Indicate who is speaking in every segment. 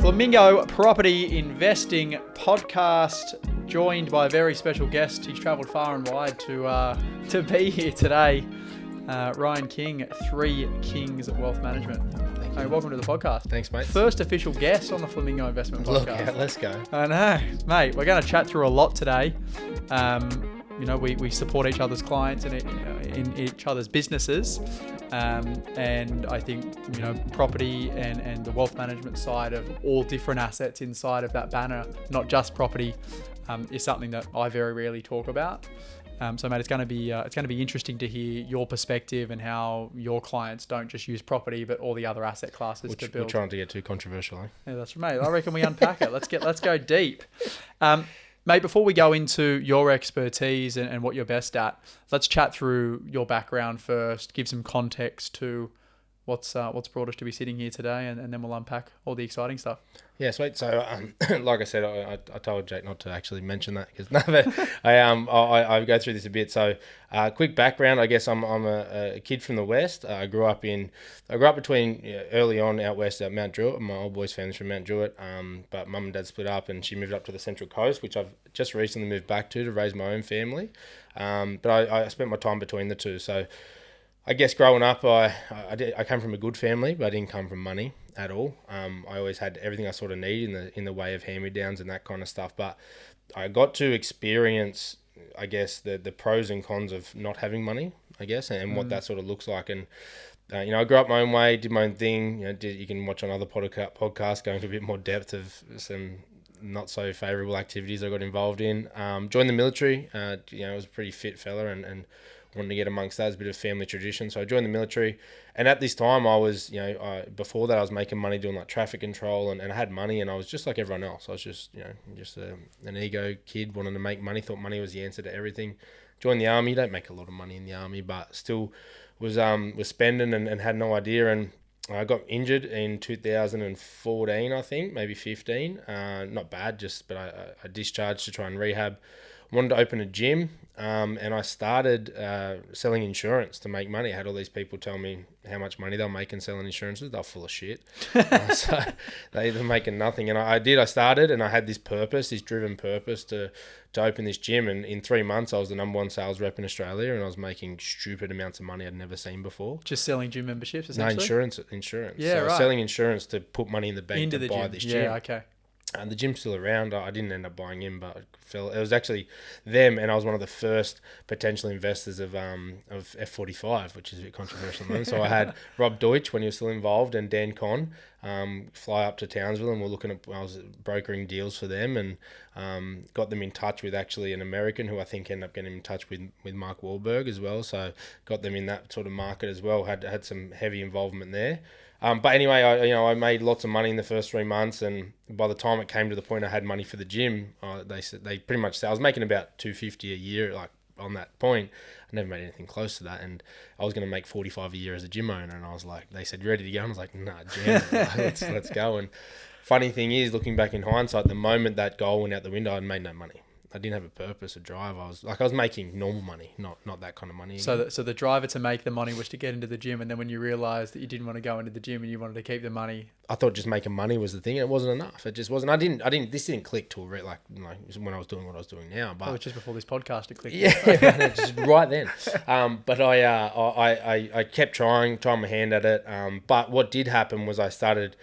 Speaker 1: Flamingo Property Investing Podcast, joined by a very special guest. He's travelled far and wide to be here today. Ryan King, Three Kings Wealth Management. Hey, welcome to the podcast.
Speaker 2: Thanks, mate.
Speaker 1: First official guest on the Flamingo Investment Podcast.
Speaker 2: Look out, let's go.
Speaker 1: I know, mate. We're going to chat through a lot today. We support each other's clients and in each other's businesses. And I think, property and the wealth management side of all different assets inside of that banner, not just property, is something that I very rarely talk about. So, mate, it's going to be interesting to hear your perspective and how your clients don't just use property, but all the other asset classes to build.
Speaker 2: We're trying to get too controversial, eh?
Speaker 1: Yeah, that's right, mate. I reckon we unpack it. Let's go deep. Mate, before we go into your expertise and what you're best at, let's chat through your background first, give some context to what's brought us to be sitting here today, and then we'll unpack all the exciting stuff. Yeah,
Speaker 2: sweet. So, like I said, I told Jake not to actually mention that because I go through this a bit. So, quick background. I guess I'm a kid from the West. I grew up between early on out west at Mount Druitt. My old boy's family's from Mount Druitt. But mum and dad split up, and she moved up to the Central Coast, which I've just recently moved back to raise my own family. But I spent my time between the two. So, I guess growing up, I came from a good family, but I didn't come from money at all. I always had everything I sort of need in the way of hand-me-downs and that kind of stuff. But I got to experience, I guess, the pros and cons of not having money, I guess, and what that sort of looks like. And I grew up my own way, did my own thing. You can watch on other podcasts going into a bit more depth of some not so favourable activities I got involved in. Joined the military. I was a pretty fit fella and wanted to get amongst that as a bit of family tradition. So I joined the military. And at this time I was, before that I was making money doing like traffic control and I had money and I was just like everyone else. I was just an ego kid wanting to make money, thought money was the answer to everything. Joined the army. You don't make a lot of money in the army, but still was spending and had no idea. And I got injured in 2014, I think, maybe 15. Not bad, but I discharged to try and rehab. Wanted to open a gym, and I started selling insurance to make money. I had all these people tell me how much money they'll make in selling insurances. They're full of shit. So they're making nothing. And I started, and I had this driven purpose to open this gym. And in 3 months, I was the number one sales rep in Australia, and I was making stupid amounts of money I'd never seen before.
Speaker 1: Just selling gym memberships, essentially?
Speaker 2: No, insurance.
Speaker 1: Yeah,
Speaker 2: so
Speaker 1: right.
Speaker 2: Selling insurance to put money in the bank to buy this gym.
Speaker 1: Yeah, okay.
Speaker 2: And the gym's still around. I didn't end up buying in, but it was actually them, and I was one of the first potential investors of F45, which is a bit controversial. So I had Rob Deutsch when he was still involved, and Dan Conn fly up to Townsville, and I was brokering deals for them, and got them in touch with actually an American who I think ended up getting in touch with Mark Wahlberg as well. So got them in that sort of market as well. Had some heavy involvement there. But anyway, I made lots of money in the first 3 months, and by the time it came to the point I had money for the gym, they pretty much said I was making about $250 a year. Like on that point, I never made anything close to that, and I was going to make $45 a year as a gym owner. And I was like, they said, "You ready to go?" And I was like, "Nah, jam it. Let's go." And funny thing is, looking back in hindsight, the moment that goal went out the window, I made no money. I didn't have a purpose or drive. I was making normal money, not that kind of money.
Speaker 1: So the driver to make the money was to get into the gym, and then when you realised that you didn't want to go into the gym and you wanted to keep the money,
Speaker 2: I thought just making money was the thing, and it wasn't enough. It just wasn't. This didn't click till like when I was doing what I was doing now. But
Speaker 1: it was just before this podcast it clicked.
Speaker 2: Yeah, just right then. But I kept trying my hand at it. But what did happen was I started.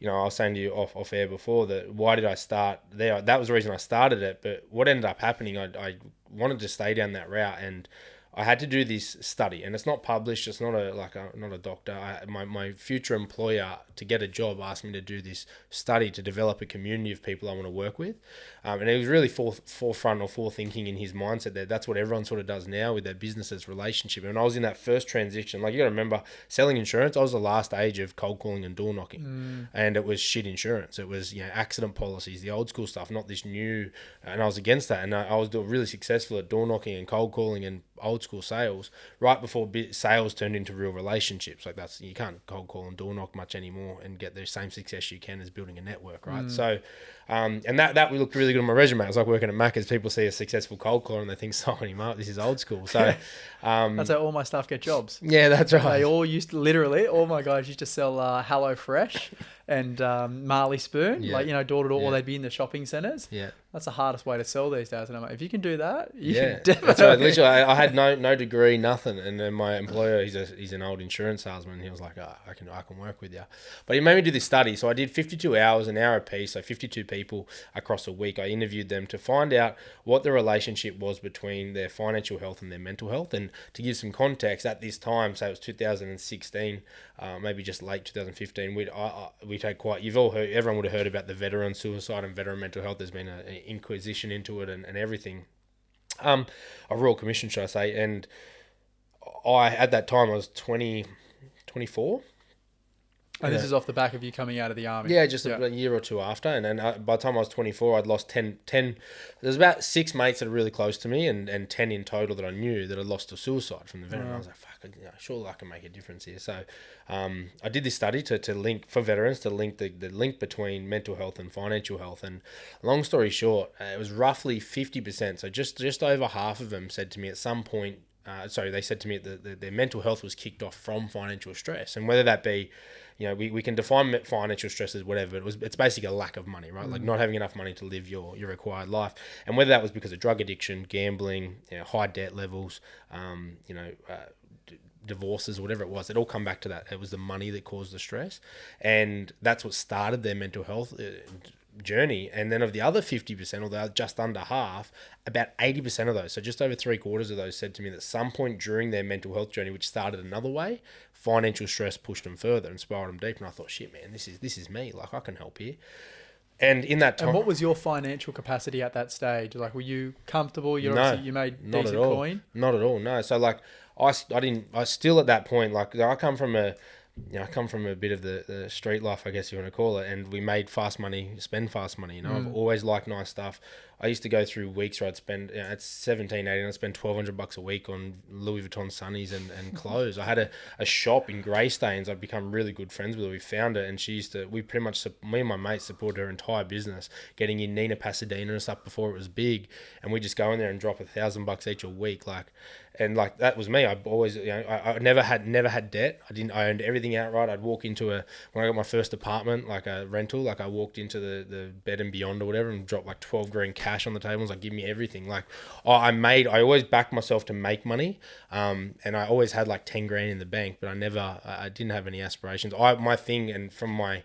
Speaker 2: I was saying to you off air before that why did I start there? That was the reason I started it. But what ended up happening, I wanted to stay down that route, and I had to do this study, and it's not published. It's not not a doctor. My future employer, to get a job, asked me to do this study to develop a community of people I want to work with, and it was really forefront or forethinking in his mindset that that's what everyone sort of does now with their businesses relationship. And I was in that first transition. Like you got to remember, selling insurance, I was the last age of cold calling and door knocking, and it was shit insurance. It was accident policies, the old school stuff, not this new. And I was against that, and I was really successful at door knocking and cold calling and old school sales right before sales turned into real relationships. Like you can't cold call and door knock much anymore and get the same success you can as building a network, right? So and that looked really good on my resume. I was like working at Macca's, people see a successful cold caller and they think, sign him up, this is old school. So
Speaker 1: that's how all my staff get jobs.
Speaker 2: Yeah, that's right.
Speaker 1: They all used to, literally all my guys used to sell HelloFresh and Marley Spoon,
Speaker 2: Yeah.
Speaker 1: like, door to door,
Speaker 2: Yeah.
Speaker 1: or they'd be in the shopping centres.
Speaker 2: Yeah.
Speaker 1: That's the hardest way to sell these days. And I'm like, if you can do that, you
Speaker 2: Yeah,
Speaker 1: can definitely.
Speaker 2: that's right. Literally, I had no degree, nothing, and then my employer, he's an old insurance salesman. He was like, I can work with you, but he made me do this study. So I did 52 hours, an hour a piece, so 52 people across a week. I interviewed them to find out what the relationship was between their financial health and their mental health. And to give some context, at this time, so it was 2016, maybe just late 2015, we'd had quite. You've all heard, everyone would have heard about the veteran suicide and veteran mental health. There's been an inquisition into it and everything. A Royal Commission, should I say, and at that time I was 24.
Speaker 1: And this is off the back of you coming out of the army.
Speaker 2: Yeah, just a year or two after. And then by the time I was 24, I'd lost 10. There's about 6 mates that are really close to me and 10 in total that I knew that had lost to suicide from the veteran. I was like, fuck, surely I can make a difference here. So I did this study to link, for veterans, to link the link between mental health and financial health. And long story short, it was roughly 50%. So just over half of them said to me at some point, they said to me that their mental health was kicked off from financial stress. And whether that be, we can define financial stress as whatever, but it's basically a lack of money, right? Like not having enough money to live your required life. And whether that was because of drug addiction, gambling, high debt levels, divorces, whatever it was, it all come back to that. It was the money that caused the stress. And that's what started their mental health journey. And then of the other 50%, although just under half, about 80% of those, so just over 3/4 of those, said to me that at some point during their mental health journey, which started another way, financial stress pushed them further and spiraled them deep. And I thought, shit, man, this is me. Like, I can help here. And in that time,
Speaker 1: and what was your financial capacity at that stage? Like, were you comfortable? You made decent coin?
Speaker 2: Not at all. No. So like, I still at that point, like, I come from a bit of the street life, I guess you want to call it, and we made fast money, spend fast money. I've always liked nice stuff. I used to go through weeks where I'd spend, at 17, 18, I'd spend $1,200 a week on Louis Vuitton sunnies and clothes. I had a shop in Greystanes. I'd become really good friends with her. We found her, and me and my mates supported her entire business, getting in Nina Pasadena and stuff before it was big, and we just go in there and drop $1,000 each a week, and that was me. I always, I never had debt. I owned everything outright. I'd walk into when I got my first apartment, like a rental, like I walked into the Bed and Beyond or whatever and dropped like 12 grand cash on the table. And was like, give me everything. Like, I always backed myself to make money. And I always had like 10 grand in the bank, but I didn't have any aspirations. My thing, and from my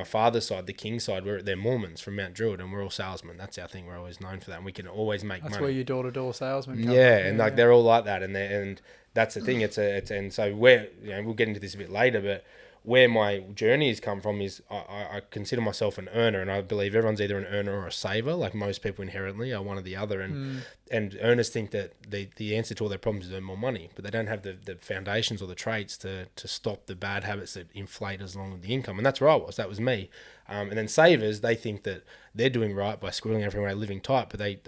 Speaker 2: father's side, the King side, they're Mormons from Mount Druitt, and we're all salesmen. That's our thing. We're always known for that, and we can always make money. That's
Speaker 1: where your door-to-door salesman comes.
Speaker 2: They're all like that, and that's the thing. And so we'll get into this a bit later, but where my journey has come from is I consider myself an earner, and I believe everyone's either an earner or a saver. Like most people inherently are one or the other, and earners think that the answer to all their problems is earn more money, but they don't have the foundations or the traits to stop the bad habits that inflate as long as the income. And that's where I was. That was me. And then savers, they think that they're doing right by squirreling everyone, living tight, but they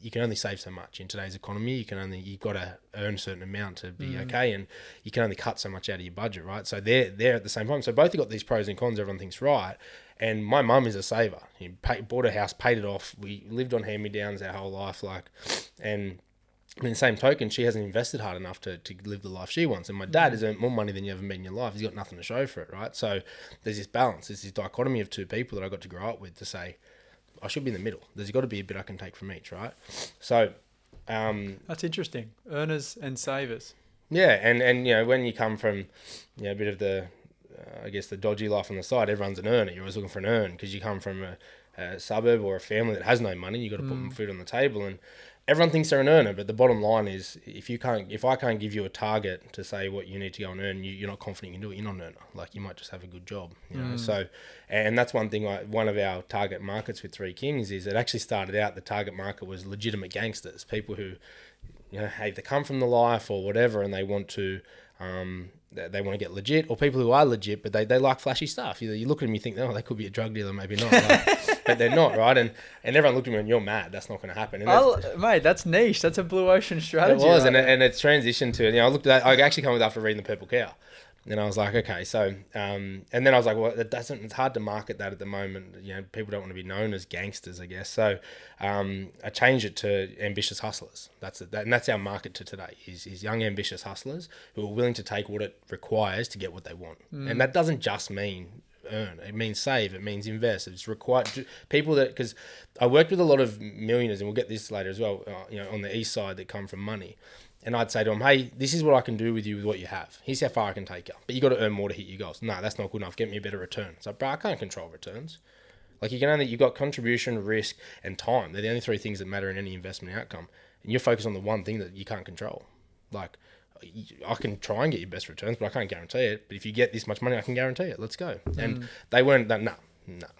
Speaker 2: you can only save so much in today's economy. You've got to earn a certain amount to be okay, and you can only cut so much out of your budget, right? So they're at the same time. So both have got these pros and cons. Everyone thinks right. And my mum is a saver. Bought a house, paid it off. We lived on hand-me-downs our whole life, and in the same token, she hasn't invested hard enough to live the life she wants. And my dad has earned more money than you ever made in your life. He's got nothing to show for it, right? So there's this balance. There's this dichotomy of two people that I got to grow up with to say, I should be in the middle. There's got to be a bit I can take from each, right? So
Speaker 1: that's interesting. Earners and savers.
Speaker 2: Yeah, and when you come from a bit of the the dodgy life on the side, everyone's an earner. You're always looking for an earn because you come from a suburb or a family that has no money. You got to put them food on the table, and everyone thinks they're an earner. But the bottom line is, if I can't give you a target to say what you need to go and earn, you're not confident you can do it. You're not an earner. Like, you might just have a good job, So, and that's one thing. One of our target markets with Three Kings is it actually started out. The target market was legitimate gangsters, people who, hey, they come from the life or whatever, and they want to. They want to get legit, or people who are legit, but they like flashy stuff. You look at them, you think, oh, they could be a drug dealer, maybe not, but they're not, right? And everyone looked at me and you're mad. That's not going to happen. And
Speaker 1: mate, that's niche. That's a blue ocean strategy.
Speaker 2: It was, right? and it's transitioned to. I looked at that. I actually come with after reading The Purple Cow. And I was like, okay, so, and then I was like, well, it's hard to market that at the moment. People don't want to be known as gangsters, I guess. So, I changed it to ambitious hustlers. And that's our market to today is young, ambitious hustlers who are willing to take what it requires to get what they want. And that doesn't just mean earn. It means save. It means invest. It's required people that, because I worked with a lot of millionaires, and we'll get this later as well, on the east side that come from money. And I'd say to them, hey, this is what I can do with you with what you have. Here's how far I can take you. But you got to earn more to hit your goals. No, that's not good enough. Get me a better return. So, bro, I can't control returns. Like you've got contribution, risk, and time. They're the only three things that matter in any investment outcome. And you're focused on the one thing that you can't control. Like, I can try and get your best returns, but I can't guarantee it. But if you get this much money, I can guarantee it. Let's go. And they weren't that, no,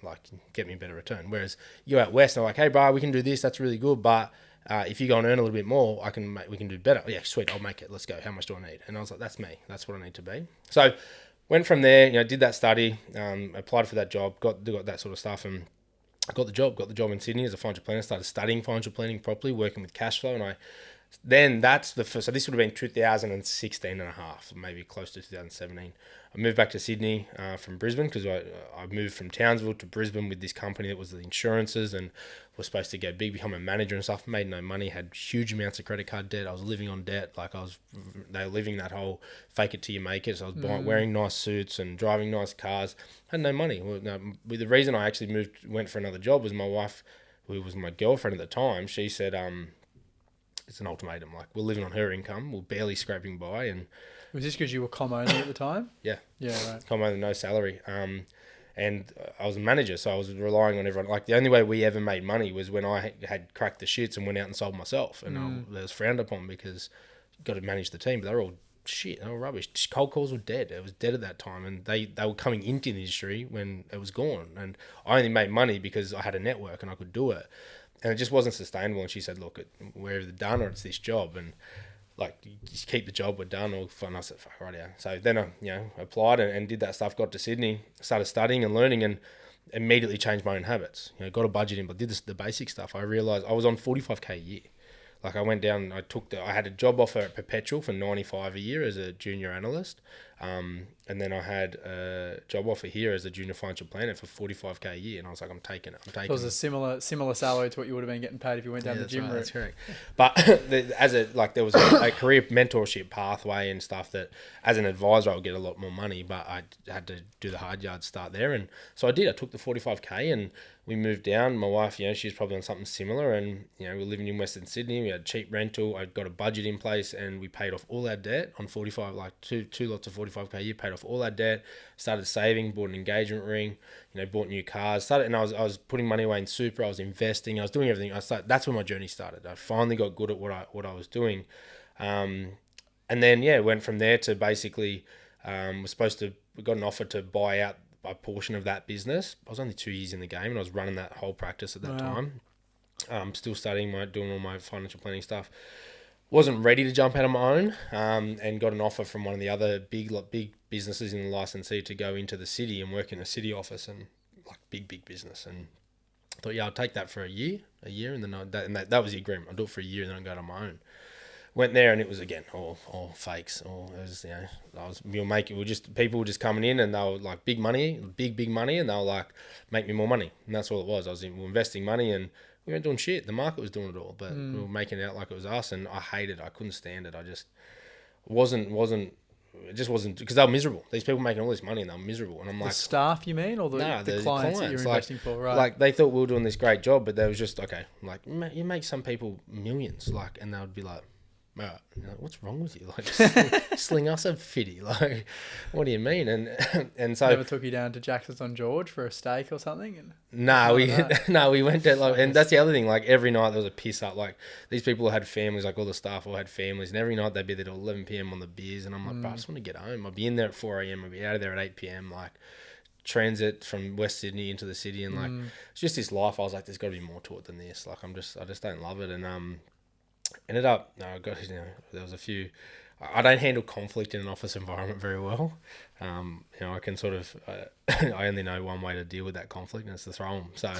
Speaker 2: like, get me a better return. Whereas you out west, they're like, hey, bro, we can do this. That's really good. But if you go and earn a little bit more, we can do better. Yeah, sweet, I'll make it. Let's go. How much do I need? And I was like, that's me. That's what I need to be. So went from there, did that study, applied for that job, got that sort of stuff, and I got the job in Sydney as a financial planner, started studying financial planning properly, working with cash flow. And then that's the first, so this would have been 2016 and a half, maybe close to 2017. I moved back to Sydney from Brisbane because I moved from Townsville to Brisbane with this company that was the insurances and was supposed to go big, become a manager and stuff. Made no money, had huge amounts of credit card debt. I was living on debt. They were living that whole fake it till you make it. So I was wearing nice suits and driving nice cars. Had no money. The reason I actually went for another job was my wife, who was my girlfriend at the time. She said, it's an ultimatum. Like, we're living on her income. We're barely scraping by. And
Speaker 1: was this because you were comm only at the time?
Speaker 2: Yeah.
Speaker 1: Yeah, right.
Speaker 2: Comm only, no salary. And I was a manager, so I was relying on everyone. Like, the only way we ever made money was when I had cracked the shits and went out and sold myself. And that was frowned upon because you got to manage the team. But they were all shit. They were rubbish. Cold calls were dead. It was dead at that time. And they were coming into the industry when it was gone. And I only made money because I had a network and I could do it. And it just wasn't sustainable. And she said, look, we're either done or it's this job. And like, you just keep the job, we're done. Or fun. I said, fuck, right, yeah. So then I, applied and did that stuff, got to Sydney, started studying and learning, and immediately changed my own habits. Got a budget in, but did the basic stuff. I realized I was on 45K a year. Like, I went down, I had a job offer at Perpetual for 95 a year as a junior analyst. And then I had a job offer here as a junior financial planner for 45K a year. And I was like, I'm taking it. So
Speaker 1: it was a similar salary to what you would have been getting paid if you went down the gym route.
Speaker 2: That's correct. But there was a career mentorship pathway and stuff that as an advisor, I would get a lot more money, but I had to do the hard yards, start there. And so I did. I took the 45K and we moved down. My wife, she was probably on something similar. And, we were living in Western Sydney. We had cheap rental. I got a budget in place and we paid off all our debt on 45, like two lots of 45K a year, paid off all our debt, started saving, bought an engagement ring, bought new cars, and I was putting money away in super, I was investing, I was doing everything. That's when my journey started. I finally got good at what I was doing. And then, went from there to basically, we got an offer to buy out a portion of that business. I was only 2 years in the game and I was running that whole practice at that time. Still studying, doing all my financial planning stuff. Wasn't ready to jump out on my own, and got an offer from one of the other big businesses in the licensee to go into the city and work in a city office and like big business. And I thought, I'll take that for a year, and then that was the agreement. I'll do it for a year and then I'll go on my own. Went there and it was again all fakes. People were just coming in and they were like big money, and they were like, make me more money, and that's all it was. We were investing money and we weren't doing shit. The market was doing it all, but we were making it out like it was us, and I hated it. I couldn't stand it. I just it just wasn't, because they were miserable. These people making all this money and they were miserable, and I'm like,
Speaker 1: the staff, you mean, or the clients that you're investing for, right?
Speaker 2: Like, they thought we were doing this great job, but they was just okay. Like, you make some people millions, like, and they would be like, what's wrong with you? Like, sling us a fitty. Like, what do you mean? And so
Speaker 1: never took you down to Jackson's on George for a steak or something?
Speaker 2: we went to and that's the other thing. Like, every night there was a piss up. Like, these people had families. Like, all the staff all had families, and every night they'd be there till 11 p.m. on the beers. And I'm like, bro, I just want to get home. I'll be in there at 4 a.m. I'll be out of there at 8 p.m. Like, transit from West Sydney into the city, and like it's just this life. I was like, there's got to be more to it than this. Like, I just don't love it. And ended up, there was a few. I don't handle conflict in an office environment very well. I can sort of, I only know one way to deal with that conflict, and it's to throw them. So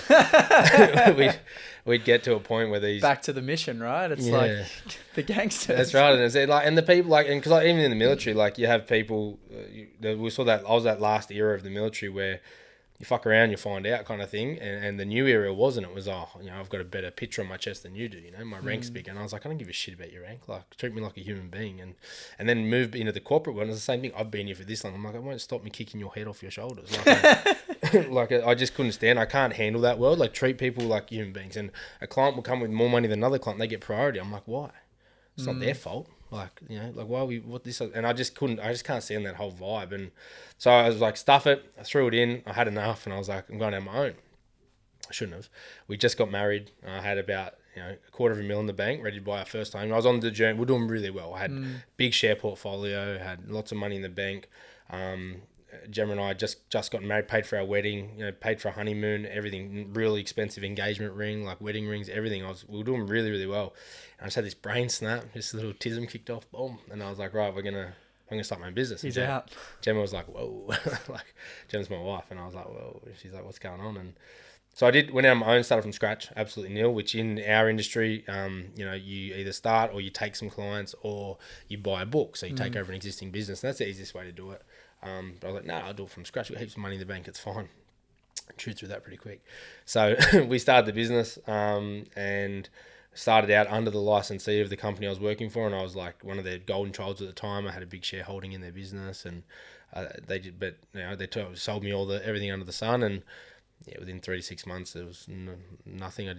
Speaker 2: we'd get to a point where these
Speaker 1: back to the mission, right? It's like the gangsters.
Speaker 2: That's right, and it's like, and the people like, and because even in the military, like, you have people. We saw that I was that last era of the military where you fuck around, you find out kind of thing. And the new area wasn't. It was, I've got a better picture on my chest than you do. My rank's bigger. And I was like, I don't give a shit about your rank. Like, treat me like a human being. And then move into the corporate one. It's the same thing. I've been here for this long. I'm like, it won't stop me kicking your head off your shoulders. Like, I just couldn't stand. I can't handle that world. Like, treat people like human beings. And a client will come with more money than another client. They get priority. I'm like, why? It's not their fault. Like, why what this? And I just can't stand that whole vibe. And so I was like, stuff it. I threw it in. I had enough. And I was like, I'm going on my own. I shouldn't have. We just got married. I had about, $250,000 in the bank, ready to buy our first home. I was on the journey. We're doing really well. I had big share portfolio, had lots of money in the bank. Gemma and I just got married, paid for our wedding, paid for a honeymoon, everything, really expensive engagement ring, like wedding rings, everything. We were doing really, really well. And I just had this brain snap, this little tism kicked off, boom. And I was like, right, I'm going to start my own business.
Speaker 1: He's out.
Speaker 2: Gemma was like, whoa. Like, Gemma's my wife. And I was like, whoa. She's like, what's going on? And so I went out on my own, started from scratch, absolutely nil, which in our industry, you either start or you take some clients or you buy a book. So you take over an existing business. And that's the easiest way to do it. But I was like, no, I'll do it from scratch. We've got heaps of money in the bank. It's fine. Chewed through that pretty quick. So we started the business and started out under the licensee of the company I was working for. And I was like one of their golden childs at the time. I had a big shareholding in their business and they sold me everything under the sun. And within 3 to 6 months, there was nothing. I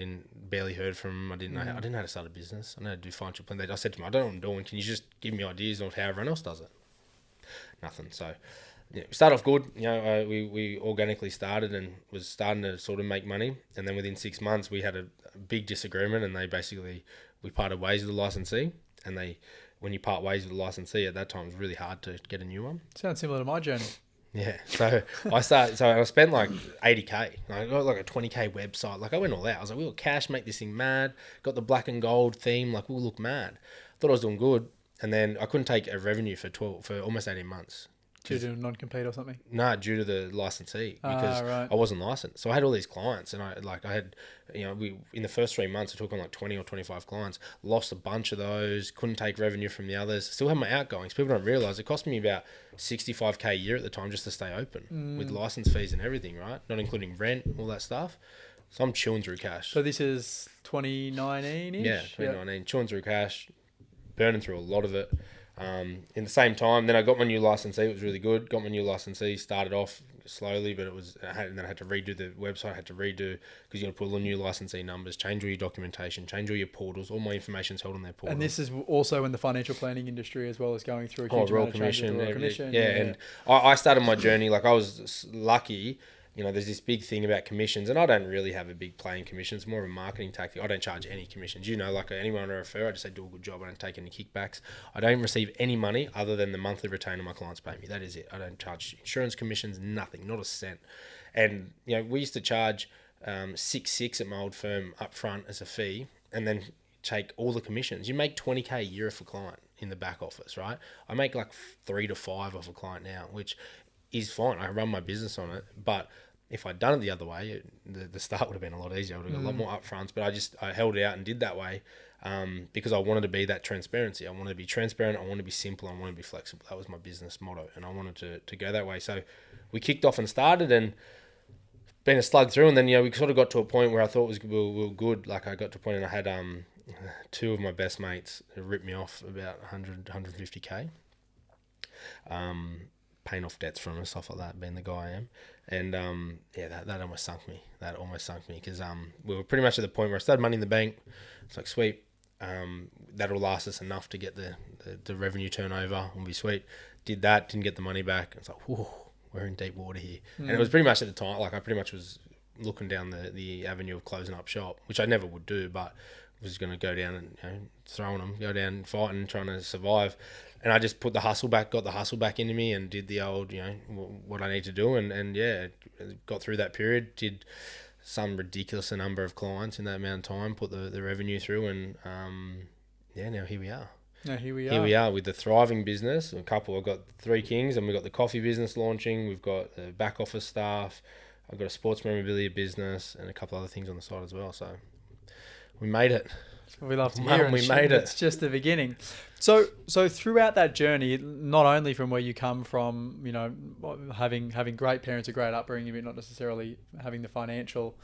Speaker 2: barely heard from them. I didn't know how to start a business. I know how to do financial planning. I said to them, I don't know what I'm doing. Can you just give me ideas of how everyone else does it? Nothing. So we started off good. We organically started and was starting to sort of make money. And then within 6 months, we had a big disagreement and we parted ways with the licensee. And when you part ways with the licensee at that time, it was really hard to get a new one.
Speaker 1: Sounds similar to my journey.
Speaker 2: Yeah. So I spent like 80K. I got like a 20K website. Like I went all out. I was like, we'll cash, make this thing mad. Got the black and gold theme. Like we'll look mad. Thought I was doing good. And then I couldn't take a revenue for almost 18 months.
Speaker 1: Due to non-compete or something?
Speaker 2: No, due to the licensee because
Speaker 1: right.
Speaker 2: I wasn't licensed. So I had all these clients and I had, in the first 3 months I took on like 20 or 25 clients, lost a bunch of those, couldn't take revenue from the others, still had my outgoings. People don't realize it cost me about 65K a year at the time just to stay open with license fees and everything, right? Not including rent, all that stuff. So I'm chewing through cash.
Speaker 1: So this is 2019-ish?
Speaker 2: Yeah, 2019, chewing through cash, burning through a lot of it. In the same time, then I got my new licensee. It was really good. Got my new licensee. Started off slowly, but and then I had to redo the website. I had to redo because you got to put all the new licensee numbers, change all your documentation, change all your portals. All my information's held on their portal.
Speaker 1: And this is also in the financial planning industry as well as going through a huge
Speaker 2: Royal
Speaker 1: amount of changes.
Speaker 2: Commission.
Speaker 1: Royal Commission.
Speaker 2: Yeah, and I started my journey. Like I was lucky. There's this big thing about commissions, and I don't really have a big play in commissions. More of a marketing tactic. I don't charge any commissions. Like anyone I refer, I just say do a good job. I don't take any kickbacks. I don't receive any money other than the monthly retainer my clients pay me. That is it. I don't charge insurance commissions, nothing, not a cent. And we used to charge 6.6 at my old firm up front as a fee, and then take all the commissions. You make 20K a year off a client in the back office, right? I make like 3 to 5 off a client now, which is fine. I run my business on it, but if I'd done it the other way, the start would have been a lot easier. I would have got a lot more upfronts, but I held it out and did that way because I wanted to be that transparency. I wanted to be transparent. I wanted to be simple. I wanted to be flexible. That was my business motto, and I wanted to go that way. So we kicked off and started, and been a slug through, and then we sort of got to a point where I thought we were good. Like I got to a point, and I had 2 of my best mates ripped me off about 150K. Paying off debts from and stuff like that, being the guy I am. And that almost sunk me. That almost sunk me because we were pretty much at the point where I started money in the bank. It's like, sweet, that'll last us enough to get the revenue turnover. Will be sweet. Did that, didn't get the money back. It's like, whoa, we're in deep water here. And it was pretty much at the time, like I pretty much was looking down the avenue of closing up shop, which I never would do, but was going to go down and throwing them, go down fighting, trying to survive. And I just got the hustle back into me and did the old, what I need to do. And got through that period, did some ridiculous number of clients in that amount of time, put the revenue through. And now here we are.
Speaker 1: Here we
Speaker 2: are with the thriving business. I've got 3 kings, and we've got the coffee business launching. We've got the back office staff. I've got a sports memorabilia business and a couple other things on the side as well. So we made it.
Speaker 1: We love to
Speaker 2: Mum,
Speaker 1: hear it.
Speaker 2: we made it.
Speaker 1: It's just the beginning. So throughout that journey, not only from where you come from, you know, having great parents, a great upbringing, but not necessarily having the financial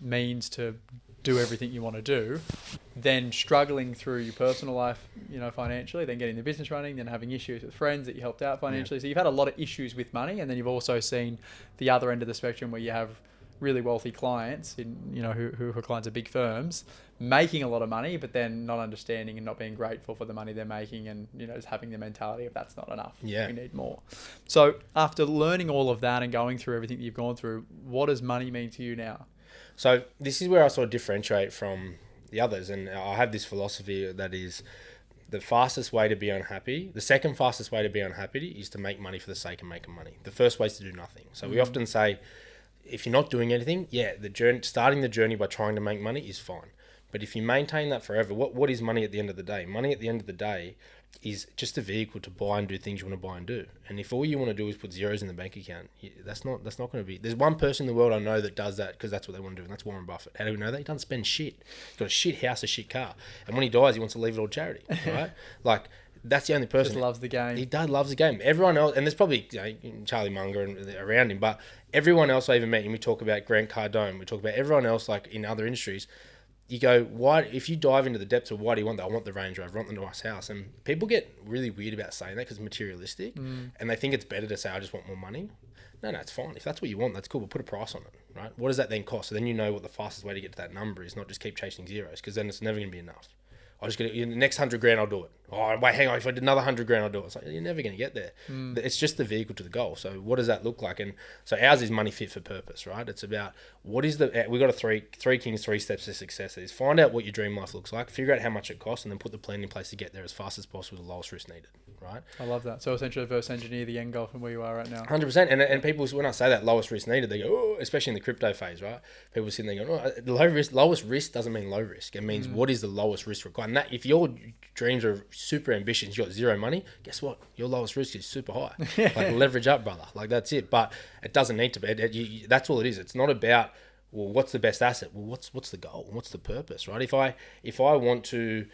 Speaker 1: means to do everything you want to do, then struggling through your personal life, you know, financially, then getting the business running, then having issues with friends that you helped out financially. Yeah. So you've had a lot of issues with money, and then you've also seen the other end of the spectrum where you have really wealthy clients in, you know, who are clients of big firms making a lot of money, but then not understanding and not being grateful for the money they're making, and, you know, just having the mentality of that's not enough.
Speaker 2: Yeah.
Speaker 1: We need more. So after learning all of that and going through everything that you've gone through, what does money mean to you now?
Speaker 2: So this is where I sort of differentiate from the others, and I have this philosophy that is the fastest way to be unhappy. The second fastest way to be unhappy is to make money for the sake of making money. The first way is to do nothing. So we often say, if you're not doing anything, starting the journey by trying to make money is fine. But if you maintain that forever, what is money at the end of the day? Money at the end of the day is just a vehicle to buy and do things you want to buy and do. And if all you want to do is put zeros in the bank account, that's not going to be. There's one person in the world I know that does that because that's what they want to do, and that's Warren Buffett. How do we know that? He doesn't spend shit. He's got a shit house, a shit car, and when he dies, he wants to leave it all charity, right? Like, that's the only person.
Speaker 1: Just loves the game.
Speaker 2: He loves the game. Everyone else, and there's probably, you know, Charlie Munger and around him, but everyone else I even met, and we talk about Grant Cardone, we talk about everyone else like in other industries. You go, why? If you dive into the depths of why do you want that? I want the Range Rover, I want the nice house. And people get really weird about saying that because it's materialistic, and they think it's better to say, I just want more money. No, it's fine. If that's what you want, that's cool, but put a price on it, right? What does that then cost? So then you know what the fastest way to get to that number is, not just keep chasing zeros, because then it's never going to be enough. I'll just get it, in the next 100 grand, I'll do it. Oh, wait, hang on. If I did another 100 grand, I'll do it. It's like, you're never going to get there. It's just the vehicle to the goal. So what does that look like? And so ours is money fit for purpose, right? It's about we've got a three kings, 3 steps to success. Is find out what your dream life looks like, figure out how much it costs, and then put the plan in place to get there as fast as possible with the lowest risk needed, right? I
Speaker 1: love that. So essentially reverse engineer the end goal from where you are right now.
Speaker 2: 100%. And people, when I say that lowest risk needed, they go, oh, especially in the crypto phase, right? People sitting there going, oh, lowest risk doesn't mean low risk. It means what is the lowest risk required? And that, if your dreams are super ambitious, you got zero money, guess what? Your lowest risk is super high. Like, leverage up, brother. Like, that's it. But it doesn't need to be. That's all it is. It's not about, well, what's the best asset? Well, what's the goal? What's the purpose, right? If I want to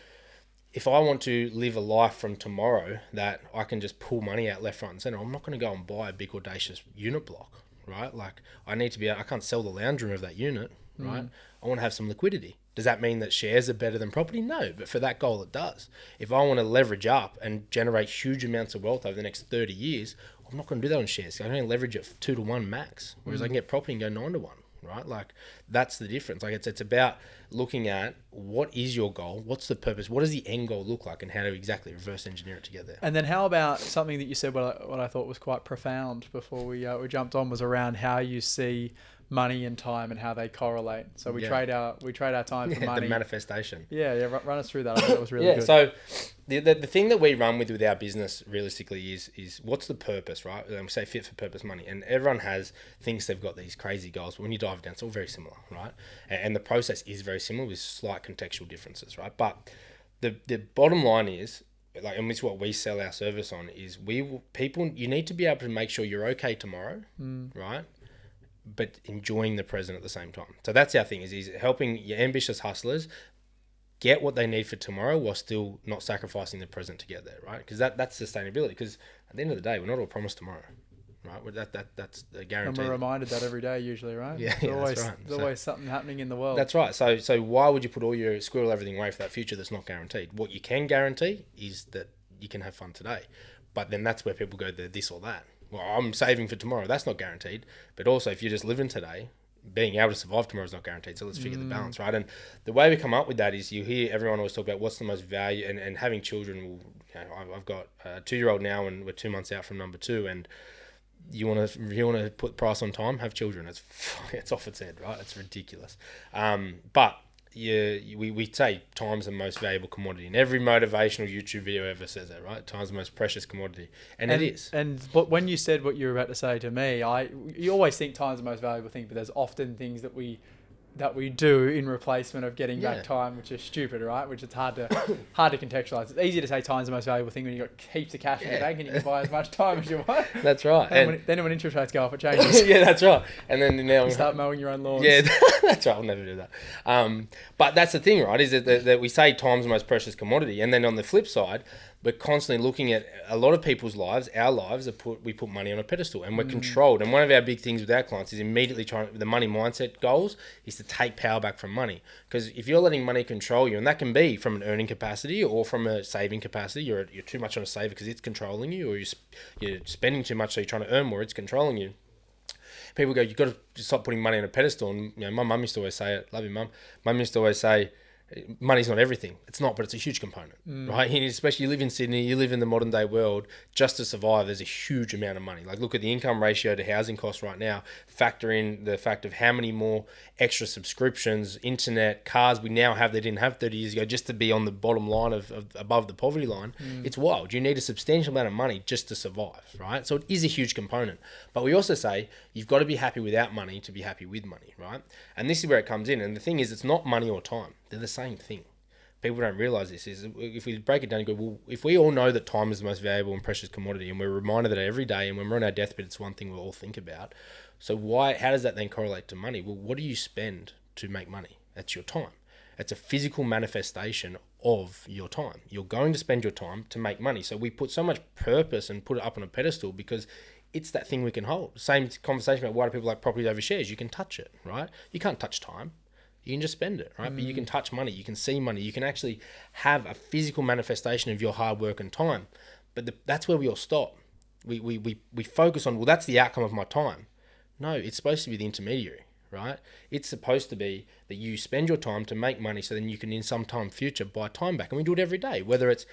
Speaker 2: live a life from tomorrow that I can just pull money out left, right, and center, I'm not going to go and buy a big audacious unit block, right? Like, I can't sell the lounge room of that unit, right? I want to have some liquidity. Does that mean that shares are better than property? No, but for that goal, it does. If I want to leverage up and generate huge amounts of wealth over the next 30 years, I'm not going to do that on shares. I can only leverage it 2 to 1 max, whereas I can get property and go 9 to 1, right? Like, that's the difference. Like, it's about looking at what is your goal, what's the purpose, what does the end goal look like, and how to exactly reverse engineer it to get there.
Speaker 1: And then how about something that you said, what I thought was quite profound before we jumped on, was around how you see money and time and how they correlate. So we trade our time for money.
Speaker 2: The manifestation.
Speaker 1: Yeah. Run us through that. I think that was really good.
Speaker 2: So the thing that we run with our business realistically is what's the purpose, right? We say fit for purpose money, and everyone thinks they've got these crazy goals, but when you dive down, it's all very similar, right? And the process is very similar with slight contextual differences, right? But the bottom line is, like, and this is what we sell our service on, is you need to be able to make sure you're okay tomorrow, right? But enjoying the present at the same time. So that's our thing, is helping your ambitious hustlers get what they need for tomorrow while still not sacrificing the present to get there, right? Because that's sustainability. Because at the end of the day, we're not all promised tomorrow, right? That's a guarantee.
Speaker 1: And we're reminded that every day usually, right?
Speaker 2: Yeah,
Speaker 1: that's
Speaker 2: right.
Speaker 1: There's always something happening in the world.
Speaker 2: That's right. So why would you put all your squirrel everything away for that future that's not guaranteed? What you can guarantee is that you can have fun today. But then that's where people go, this or that. Well, I'm saving for tomorrow. That's not guaranteed. But also, if you're just living today, being able to survive tomorrow is not guaranteed. So let's figure the balance, right? And the way we come up with that is, you hear everyone always talk about what's the most value, and having children. I've got a 2-year-old now, and we're 2 months out from number 2. And you want to put price on time, have children. It's off its head, right? It's ridiculous. But we say time's the most valuable commodity, and every motivational YouTube video ever says that, right? Time's the most precious commodity, and it is.
Speaker 1: And when you said what you were about to say to me, you always think time's the most valuable thing, but there's often things that we that we do in replacement of getting
Speaker 2: Yeah.
Speaker 1: back time, which is stupid, right? Which it's hard to contextualize. It's easy to say time's the most valuable thing when you've got heaps of cash in the bank and you can buy as much time as you want.
Speaker 2: That's right.
Speaker 1: Then when interest rates go up, it changes.
Speaker 2: Yeah, that's right. And then now
Speaker 1: You start mowing your own lawns.
Speaker 2: Yeah, that's right. I'll never do that. But that's the thing, right? Is that we say time's the most precious commodity, and then on the flip side, we're constantly looking at a lot of people's lives. Our lives we put money on a pedestal, and we're controlled. And one of our big things with our clients is immediately the money mindset goals is to take power back from money. Because if you're letting money control you, and that can be from an earning capacity or from a saving capacity, you're too much on a saver because it's controlling you, or you're spending too much so you're trying to earn more, it's controlling you. People go, you've got to stop putting money on a pedestal. And my mum used to always say it. Love you, mum. Mum used to always say, money's not everything. It's not, but it's a huge component, right? And especially you live in Sydney, you live in the modern day world, just to survive, there's a huge amount of money. Like look at the income ratio to housing costs right now, factor in the fact of how many more extra subscriptions, internet, cars we now have that didn't have 30 years ago just to be on the bottom line of above the poverty line. It's wild. You need a substantial amount of money just to survive, right? So it is a huge component. But we also say you've got to be happy without money to be happy with money, right? And this is where it comes in. And the thing is, it's not money or time. They're the same thing. People don't realize this. Is if we break it down and go, well, if we all know that time is the most valuable and precious commodity, and we're reminded that every day, and when we're on our deathbed, it's one thing we'll all think about. So how does that then correlate to money? Well, what do you spend to make money? That's your time. It's a physical manifestation of your time. You're going to spend your time to make money. So we put so much purpose and put it up on a pedestal because it's that thing we can hold. Same conversation about why do people like properties over shares? You can touch it, right? You can't touch time. You can just spend it, right? But you can touch money. You can see money. You can actually have a physical manifestation of your hard work and time. But that's where we all stop. We focus on, well, that's the outcome of my time. No, it's supposed to be the intermediary, right? It's supposed to be that you spend your time to make money so then you can in some time future buy time back. And we do it every day, whether it's,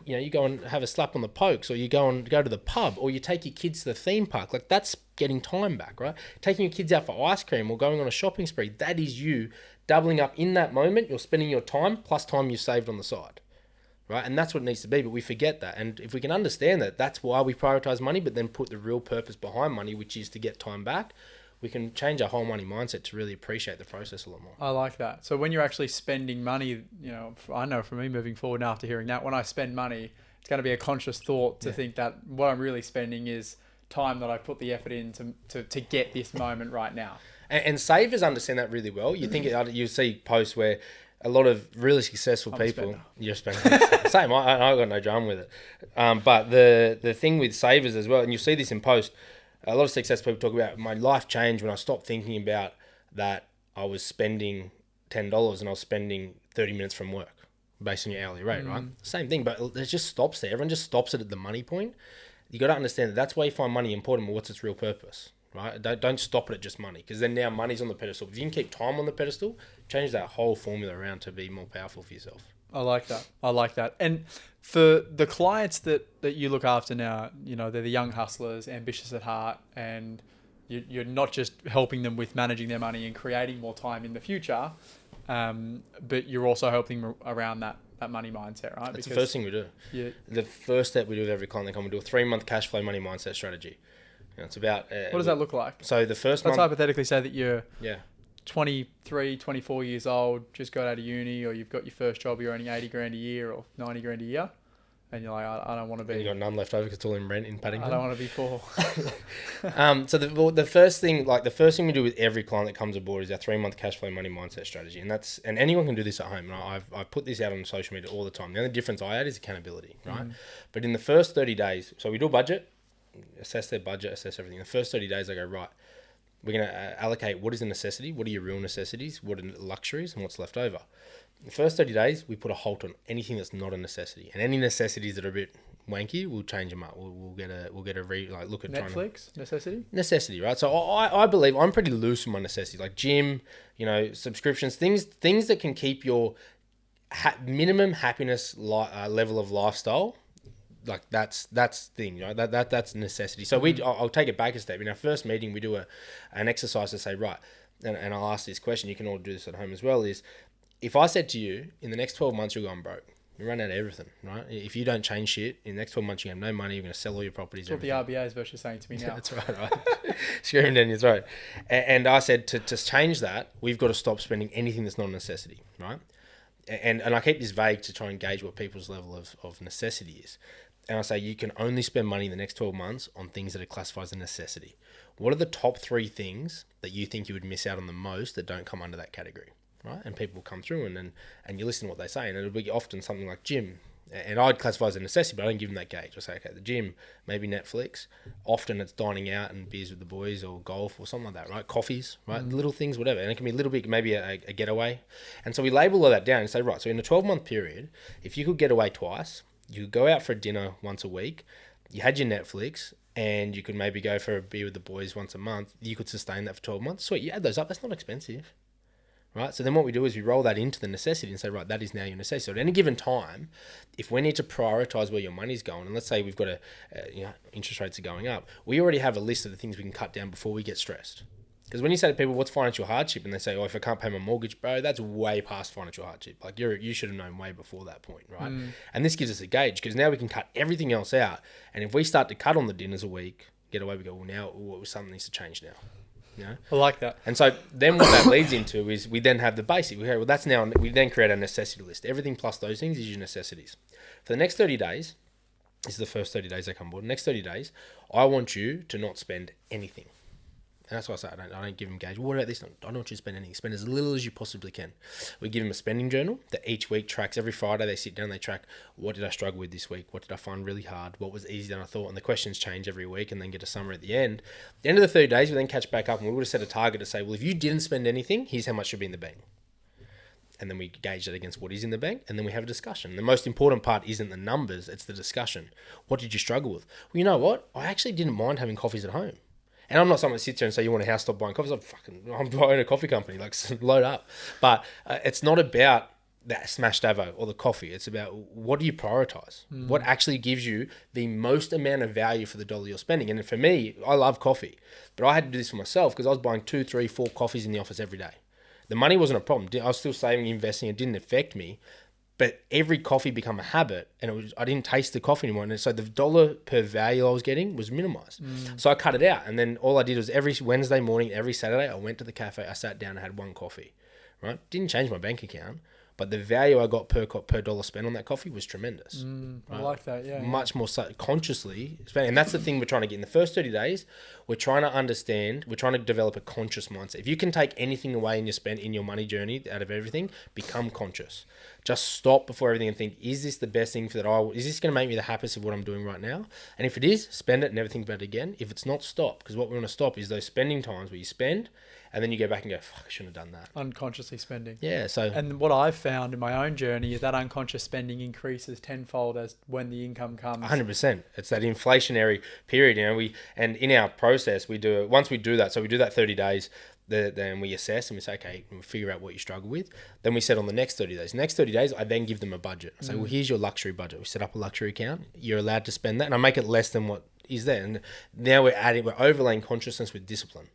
Speaker 2: you go and have a slap on the pokes, or you go to the pub, or you take your kids to the theme park. Like that's getting time back, right? Taking your kids out for ice cream or going on a shopping spree, that is you doubling up in that moment. You're spending your time plus time you saved on the side, right? And that's what it needs to be, but we forget that. And if we can understand that, that's why we prioritize money, but then put the real purpose behind money, which is to get time back, we can change our whole money mindset to really appreciate the process a lot more.
Speaker 1: I like that. So when you're actually spending money, I know for me moving forward now after hearing that, when I spend money, it's going to be a conscious thought to think that what I'm really spending is time that I put the effort in to get this moment right now.
Speaker 2: And savers understand that really well. You think you see posts where a lot of really successful people, you're spending same. I got no drama with it. But the thing with savers as well, and you see this in post, a lot of successful people talk about my life changed when I stopped thinking about that I was spending $10 and I was spending 30 minutes from work based on your hourly rate, right? Same thing, but it just stops there. Everyone just stops it at the money point. You got to understand that's why you find money important, but what's its real purpose, right? Don't stop it at just money, because then now money's on the pedestal. If you can keep time on the pedestal, change that whole formula around to be more powerful for yourself.
Speaker 1: I like that. And for the clients that you look after now, they're the young hustlers, ambitious at heart, and you're not just helping them with managing their money and creating more time in the future, but you're also helping them around that money mindset, right?
Speaker 2: That's the first thing we do. Yeah. The first step we do with every client that come, we do a 3-month cash flow money mindset strategy. It's about...
Speaker 1: what does that look like?
Speaker 2: So the first
Speaker 1: Let's
Speaker 2: month...
Speaker 1: hypothetically say that you're 23, 24 years old, just got out of uni, or you've got your first job, you're earning 80 grand a year or 90 grand a year, and you're like, I don't want to be...
Speaker 2: You got none left over because it's all in rent in Paddington.
Speaker 1: I don't want to be poor.
Speaker 2: So the first thing we do with every client that comes aboard is our 3-month cash flow money mindset strategy, and anyone can do this at home. And I put this out on social media all the time. The only difference I add is accountability, right? But in the first 30 days, so we do a budget, assess their budget, assess everything. The first 30 days, I go, right, we're going to allocate what is a necessity, what are your real necessities, what are luxuries, and what's left over. The first 30 days, we put a halt on anything that's not a necessity, and any necessities that are a bit wanky, we'll change them up. We'll get a look at
Speaker 1: Netflix
Speaker 2: necessity, right? So I believe I'm pretty loose with my necessities, like gym, subscriptions, things that can keep your minimum happiness level of lifestyle. Like that's thing, that's necessity. So I'll take it back a step. In our first meeting, we do an exercise to say, right, and I'll ask this question. You can all do this at home as well. Is if I said to you, in the next 12 months you're going broke, You run out of everything, right? If you don't change shit, in the next 12 months, you have no money, you're going to sell all your properties.
Speaker 1: That's what the RBA is virtually saying to me now.
Speaker 2: That's right. Screaming down your throat. And I said, to change that, we've got to stop spending anything that's not a necessity, right? And I keep this vague to try and gauge what people's level of necessity is. And I say, you can only spend money in the next 12 months on things that are classified as a necessity. What are the top 3 things that you think you would miss out on the most that don't come under that category? Right? And people come through and you listen to what they say, and it'll be often something like gym. And I'd classify as a necessity, but I don't give them that gauge. I say, okay, the gym, maybe Netflix. Often it's dining out and beers with the boys or golf or something like that, right? Coffees, right? Little things, whatever. And it can be a little bit, maybe a getaway. And so we label all that down and say, right, so in a 12-month period, if you could get away twice, you could go out for a dinner once a week, you had your Netflix, and you could maybe go for a beer with the boys once a month, you could sustain that for 12 months. Sweet, you add those up, that's not expensive. Right, so then what we do is we roll that into the necessity and say, right, that is now your necessity. So at any given time, if we need to prioritize where your money's going, and let's say we've got interest rates are going up, we already have a list of the things we can cut down before we get stressed. Because when you say to people, what's financial hardship? And they say, oh, if I can't pay my mortgage, bro, that's way past financial hardship. Like you should have known way before that point, right? And this gives us a gauge because now we can cut everything else out. And if we start to cut on the dinners a week, get away, we go, well, now something needs to change now. You know?
Speaker 1: I like that.
Speaker 2: And so then what that leads into is we then have the basic. We then create a necessity list. Everything plus those things is your necessities. For the next 30 days, this is the first 30 days they come on board. Next 30 days, I want you to not spend anything. And that's why I say I don't give them gauge. What about this? I don't want you to spend anything. Spend as little as you possibly can. We give them a spending journal that each week tracks. Every Friday they sit down, they track, what did I struggle with this week? What did I find really hard? What was easier than I thought? And the questions change every week and then get a summary at the end. At the end of the 30 days, we then catch back up and we would have set a target to say, well, if you didn't spend anything, here's how much should be in the bank. And then we gauge that against what is in the bank, and then we have a discussion. The most important part isn't the numbers, it's the discussion. What did you struggle with? Well, you know what? I actually didn't mind having coffees at home. And I'm not someone that sits there and say, you want a house, stop buying coffees. I'm buying a coffee company, like load up. But it's not about that smashed avo or the coffee. It's about what do you prioritize? What actually gives you the most amount of value for the dollar you're spending? And for me, I love coffee, but I had to do this for myself because I was buying 2, 3, 4 coffees in the office every day. The money wasn't a problem. I was still saving, investing. It didn't affect me. But every coffee became a habit, and I didn't taste the coffee anymore. And so the dollar per value I was getting was minimized. So I cut it out. And then all I did was every Wednesday morning, every Saturday, I went to the cafe, I sat down and had 1 coffee, right? Didn't change my bank account, but the value I got per dollar spent on that coffee was tremendous.
Speaker 1: Right? I like that, yeah.
Speaker 2: Much more consciously spent. And that's the thing we're trying to get in the first 30 days. We're trying to develop a conscious mindset. If you can take anything away in your money journey out of everything, become conscious. Just stop before everything and think, is this the best thing is this going to make me the happiest of what I'm doing right now? And if it is, spend it and never think about it again. If it's not, stop. Because what we want to stop is those spending times where you spend and then you go back and go, fuck, I shouldn't have done that.
Speaker 1: Unconsciously spending.
Speaker 2: Yeah.
Speaker 1: And what I've found in my own journey is that unconscious spending increases tenfold as when the income comes.
Speaker 2: 100%. It's that inflationary period, and in our process, once we do that, so we do that 30 days, then we assess and we say, okay, we figure out what you struggle with. Then we set on the next 30 days. Next 30 days, I then give them a budget. I say, well, here's your luxury budget. We set up a luxury account. You're allowed to spend that. And I make it less than what is there. And now we're overlaying consciousness with discipline.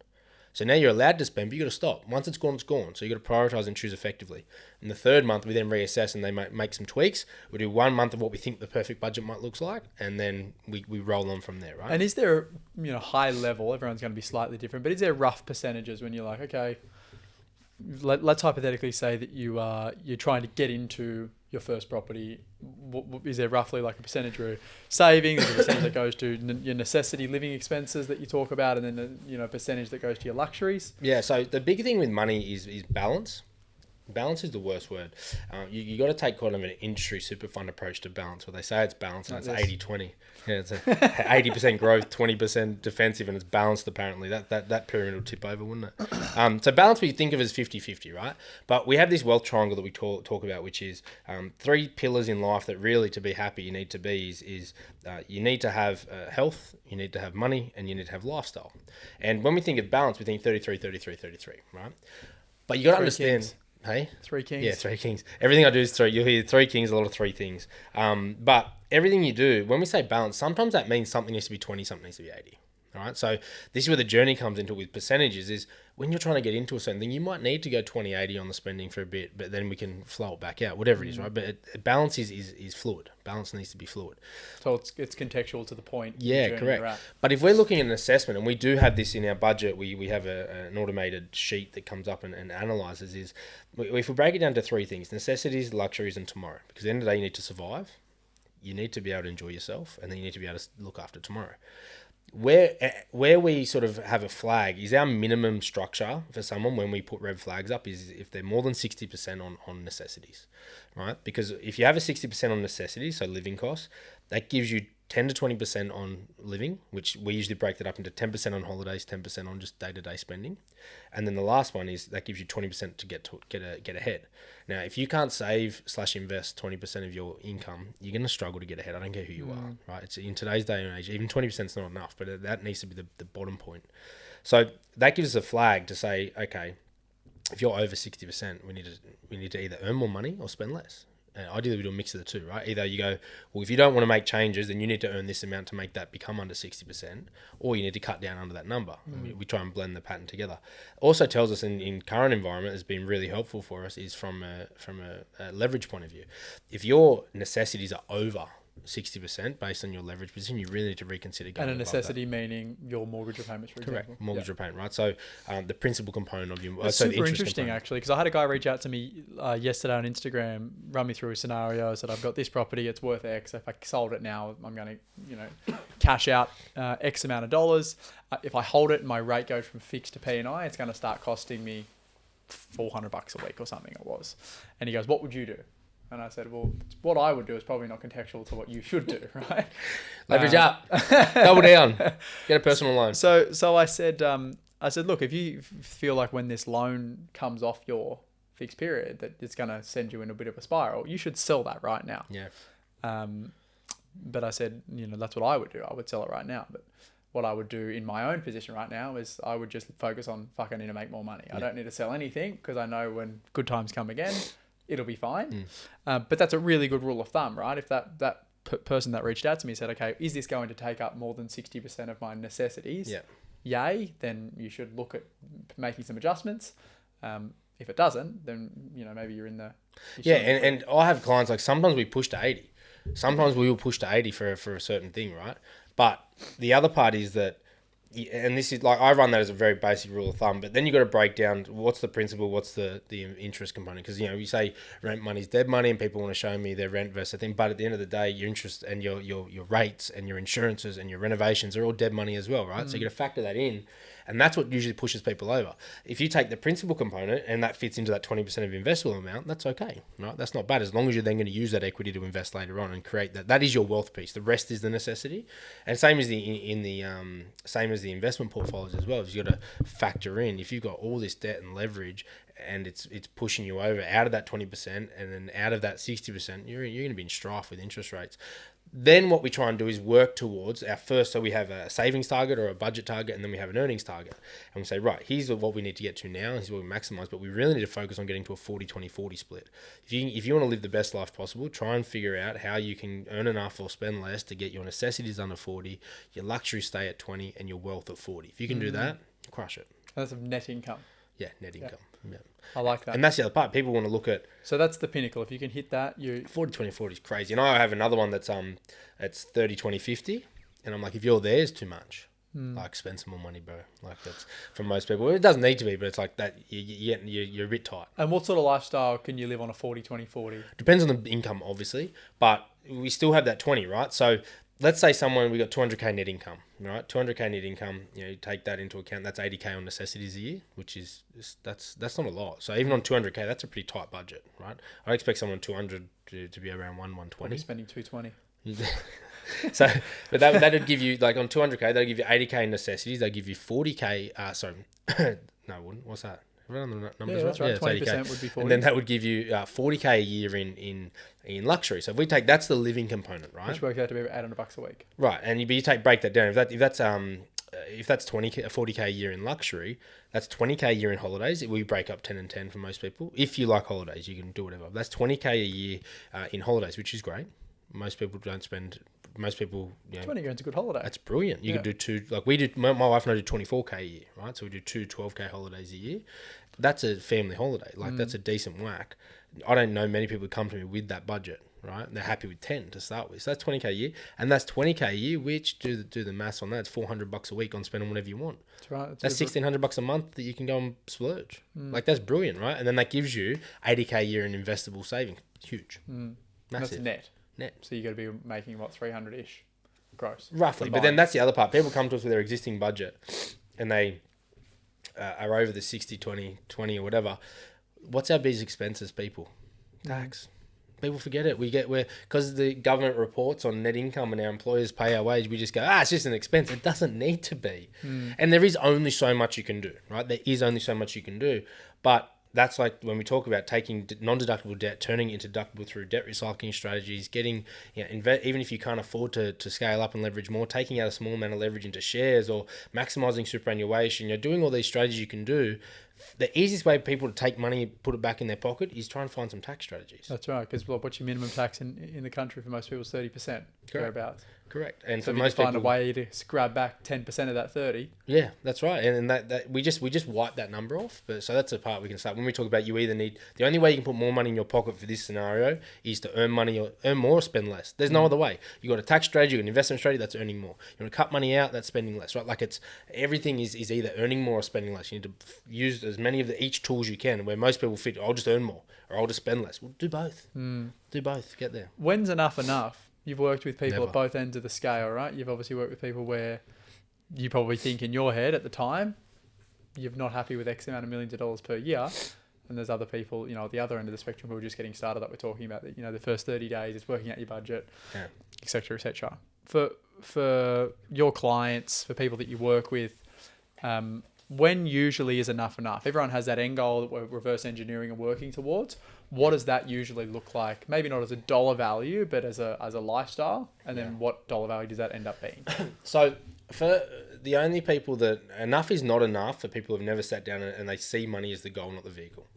Speaker 2: So now you're allowed to spend, but you got to stop. Once it's gone, it's gone. So you got to prioritize and choose effectively. In the third month, we then reassess and they make some tweaks. We do 1 month of what we think the perfect budget might look like, and then we roll on from there, right?
Speaker 1: And is there, high level, everyone's going to be slightly different, but is there rough percentages when you're like, okay, let's hypothetically say that you're trying to get into your first property. Is there roughly like a percentage where saving, there's a percentage that goes to your necessity living expenses that you talk about, and then a percentage that goes to your luxuries?
Speaker 2: Yeah, so the big thing with money is balance. Balance is the worst word. You got to take kind of an industry super fund approach to balance, where they say it's balanced and it's 80-20. Yeah, it's 80% growth, 20% defensive, and it's balanced apparently. That pyramid will tip over, wouldn't it? So balance we think of as 50-50, right? But we have this wealth triangle that we talk about, which is 3 pillars in life that really to be happy you need to be is you need to have health, you need to have money, and you need to have lifestyle. And when we think of balance, we think 33, 33, 33, right? But you got to understand...
Speaker 1: Kings.
Speaker 2: Hey?
Speaker 1: 3 kings.
Speaker 2: Yeah, 3 kings. Everything I do is 3. You'll hear 3 kings, a lot of 3 things. But everything you do, when we say balance, sometimes that means something needs to be 20, something needs to be 80. All right. So this is where the journey comes into with percentages is when you're trying to get into a certain thing, you might need to go 20-80 on the spending for a bit, but then we can flow it back out, whatever it is, right? But balance is fluid. Balance needs to be fluid.
Speaker 1: So it's contextual to the point.
Speaker 2: Yeah, correct. But if we're looking at an assessment, and we do have this in our budget, we have an automated sheet that comes up and analyzes is, if we break it down to three things: necessities, luxuries, and tomorrow. Because at the end of the day, you need to survive, you need to be able to enjoy yourself, and then you need to be able to look after tomorrow. Where we sort of have a flag is our minimum structure for someone when we put red flags up is if they're more than 60% on necessities, right? Because if you have a 60% on necessities, so living costs, that gives you 10 to 20% on living, which we usually break that up into 10% on holidays, 10% on just day-to-day spending. And then the last one is that gives you 20% to get ahead. Now, if you can't save/invest 20% of your income, you're going to struggle to get ahead. I don't care who you are, right? It's in today's day and age, even 20% is not enough, but that needs to be the bottom point. So that gives us a flag to say, okay, if you're over 60%, we need to either earn more money or spend less. Ideally, we do a mix of the two, right? Either you go, well, if you don't want to make changes, then you need to earn this amount to make that become under 60%, or you need to cut down under that number. We try and blend the pattern together. Also tells us in current environment has been really helpful for us is from a leverage point of view. If your necessities are over 60% based on your leverage position, you really need to reconsider going.
Speaker 1: And a necessity meaning your mortgage repayments, for example.
Speaker 2: Correct, mortgage repayment, right? So the principal component of your...
Speaker 1: It's super interesting, actually, because I had a guy reach out to me yesterday on Instagram, run me through a scenario, said, I've got this property, it's worth X. If I sold it now, I'm going to cash out X amount of dollars. If I hold it and my rate goes from fixed to P&I, it's going to start costing me $400 a week or something it was. And he goes, what would you do? And I said, well, what I would do is probably not contextual to what you should do, right?
Speaker 2: Leverage up, double down, get a personal loan.
Speaker 1: So I said, look, if you feel like when this loan comes off your fixed period that it's going to send you in a bit of a spiral, you should sell that right now.
Speaker 2: Yeah.
Speaker 1: But I said, that's what I would do. I would sell it right now. But what I would do in my own position right now is I would just focus on, I need to make more money. Yeah. I don't need to sell anything because I know when good times come again, it'll be fine. But that's a really good rule of thumb, right? If that person that reached out to me said, okay, is this going to take up more than 60% of my necessities?
Speaker 2: Yeah.
Speaker 1: Yay, then you should look at making some adjustments. If it doesn't, then, maybe you're in the...
Speaker 2: And I have clients, like sometimes we push to 80. Sometimes we will push to 80 for a certain thing, right? But the other part is that, and this is like, I run that as a very basic rule of thumb, but then you got to break down what's the principal, what's the interest component. Because, you say rent money is dead money and people want to show me their rent versus thing. But at the end of the day, your interest and your rates and your insurances and your renovations are all dead money as well, right? So you got to factor that in. And that's what usually pushes people over. If you take the principal component and that fits into that 20% of investable amount, that's okay, right? That's not bad as long as you're then going to use that equity to invest later on and create that. That is your wealth piece. The rest is the necessity. And same as the investment portfolios as well. You got to factor in if you've got all this debt and leverage and it's pushing you over out of that 20% and then out of that 60%, you're going to be in strife with interest rates. Then what we try and do is work towards our first, so we have a savings target or a budget target, and then we have an earnings target. And we say, right, here's what we need to get to now, here's what we maximize, but we really need to focus on getting to a 40-20-40 split. If you want to live the best life possible, try and figure out how you can earn enough or spend less to get your necessities under 40, your luxury stay at 20, and your wealth at 40. If you can do that, crush it.
Speaker 1: That's net income.
Speaker 2: Yeah, net income. Yeah.
Speaker 1: I like that.
Speaker 2: And that's the other part. People want to look at...
Speaker 1: So that's the pinnacle. If you can hit that,
Speaker 2: 40-20-40 is crazy. And I have another one that's it's 30-20-50. And I'm like, if you're there, it's too much. Like, spend some more money, bro. Like, that's for most people. It doesn't need to be, but it's like that. You're a bit tight.
Speaker 1: And what sort of lifestyle can you live on a 40-20-40?
Speaker 2: Depends on the income, obviously. But we still have that 20, right? So... let's say we got 200k net income, right? 200k net income, you take that into account. That's 80k on necessities a year, which is that's not a lot. So even on 200k, that's a pretty tight budget, right? I expect someone 200 to be around 120.
Speaker 1: I'll be spending 220.
Speaker 2: So, but that'd give you, like on 200k, that'll give you 80k in necessities. They'll give you 40k. No, it wouldn't. What's that? Numbers,
Speaker 1: yeah, that's right. 20% would be 40.
Speaker 2: And then that would give you 40k a year in luxury. So if we take, that's the living component, right?
Speaker 1: Which works out to be about $800 a week.
Speaker 2: Right, and break that down. If that's 40k a year in luxury, that's 20k a year in holidays. We break up 10 and 10 for most people. If you like holidays, you can do whatever. That's 20k a year in holidays, which is great. Most people don't spend most people,
Speaker 1: 20 grand's a good holiday.
Speaker 2: that's brilliant. You could do two, like we did, my wife and I did 24K a year, right? So we do two 12K holidays a year. That's a family holiday. Like that's a decent whack. I don't know many people who come to me with that budget, right? They're happy with 10 to start with. So that's 20K a year. And that's 20K a year, which do the maths on that. It's $400 a week on spending whatever you want.
Speaker 1: That's right.
Speaker 2: That's $1,600 a month that you can go and splurge. Like that's brilliant, right? And then that gives you 80K a year in investable savings. Huge. Massive.
Speaker 1: That's net. So you got to be making what, 300-ish gross.
Speaker 2: Roughly. But then that's the other part. People come to us with their existing budget and they are over the 60, 20 or whatever. What's our biggest expenses, people? Tax. People forget it. Because the government reports on net income and our employers pay our wage, we just go, it's just an expense. It doesn't need to be. And there is only so much you can do, right? There is only so much you can do. But that's like when we talk about taking non-deductible debt, turning it into deductible through debt recycling strategies, getting, even if you can't afford to scale up and leverage more, taking out a small amount of leverage into shares or maximizing superannuation, doing all these strategies you can do. The easiest way for people to take money, put it back in their pocket, is try and find some tax strategies.
Speaker 1: That's right, because what's your minimum tax in the country for most people is 30%. Thereabouts.
Speaker 2: Correct. And
Speaker 1: so
Speaker 2: for most
Speaker 1: people, find
Speaker 2: people,
Speaker 1: a way to grab back 10% of that 30.
Speaker 2: Yeah, that's right. And that we just wipe that number off. But so that's the part we can start. When we talk about you either need, the only way you can put more money in your pocket for this scenario is to earn money or earn more or spend less. There's no other way. You got a tax strategy, you got an investment strategy, that's earning more. You want to cut money out, that's spending less, right? Like everything is either earning more or spending less. You need to use as many of each tools you can. Where most people fit, I'll just earn more or I'll just spend less. Well, do both. Do both. Get there.
Speaker 1: When's enough? You've worked with people
Speaker 2: Never.
Speaker 1: at both ends of the scale, right? You've obviously worked with people where you probably think in your head at the time, you're not happy with X amount of millions of dollars per year. And there's other people, at the other end of the spectrum who are just getting started that we're talking about that, the first 30 days is working out your budget, et cetera, et cetera. For your clients, for people that you work with, when usually is enough? Everyone has that end goal that we're reverse engineering and working towards. What does that usually look like? Maybe not as a dollar value, but as a lifestyle. And then what dollar value does that end up being?
Speaker 2: So for the only people that enough is not enough for people who've never sat down and they see money as the goal, not the vehicle.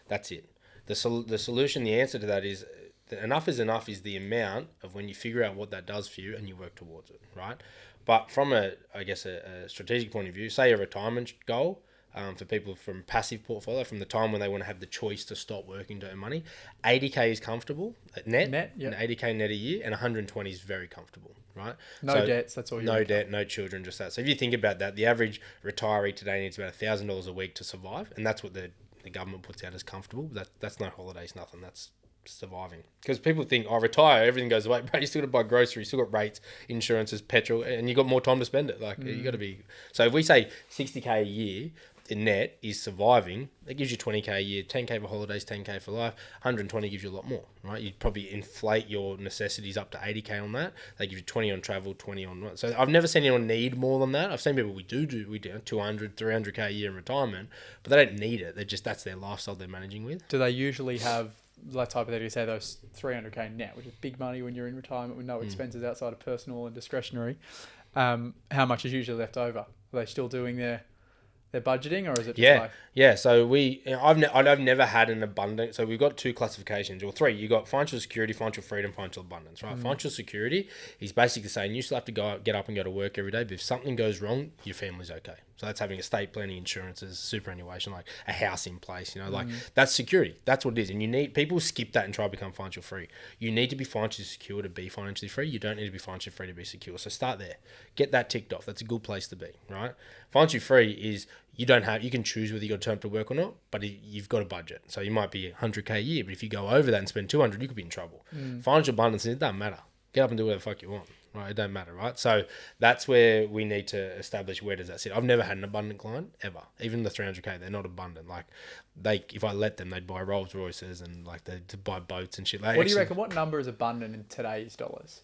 Speaker 2: That's it. The solution, the answer to that is enough is the amount of when you figure out what that does for you and you work towards it, right? But from a strategic point of view, say a retirement goal, for people from passive portfolio, from the time when they want to have the choice to stop working to earn money, 80K is comfortable at net and 80K net a year, and 120 is very comfortable, right?
Speaker 1: No debts, that's all you
Speaker 2: No debt, no children, just that. So if you think about that, the average retiree today needs about $1,000 a week to survive, and that's what the government puts out as comfortable. That's no holidays, nothing. That's surviving. Because people think, retire, everything goes away. Bro, you still got to buy groceries, you still got rates, insurances, petrol, and you got more time to spend it. Like you got to be. So if we say 60K a year in net is surviving, that gives you 20K a year, 10K for holidays, 10K for life, 120 gives you a lot more, right? You'd probably inflate your necessities up to 80K on that. They give you 20 on travel, 20 on... So I've never seen anyone need more than that. I've seen people we do 200, 300K a year in retirement, but they don't need it. That's their lifestyle they're managing with.
Speaker 1: Do they usually have, let's hypothetically say, those 300K net, which is big money when you're in retirement with no expenses outside of personal and discretionary? How much is usually left over? Are they still doing their budgeting, or is it just
Speaker 2: So I've never had an abundant. So we've got two classifications or three. You got financial security, financial freedom, financial abundance, right? Financial security is basically saying you still have to get up and go to work every day, but if something goes wrong, your family's okay. So that's having estate planning, insurances, superannuation, like a house in place, that's security. That's what it is. And people skip that and try to become financial free. You need to be financially secure to be financially free. You don't need to be financially free to be secure. So start there. Get that ticked off. That's a good place to be, right? Financially free is you can choose whether you got time to work or not, but you've got a budget. So you might be 100K a year, but if you go over that and spend 200, you could be in trouble. Financial abundance, it doesn't matter. Get up and do whatever the fuck you want. Right, it don't matter, right? So that's where we need to establish where does that sit. I've never had an abundant client ever. Even the 300K, they're not abundant. Like if I let them, they'd buy Rolls Royces and they'd buy boats and shit.
Speaker 1: What do you reckon? What number is abundant in today's dollars,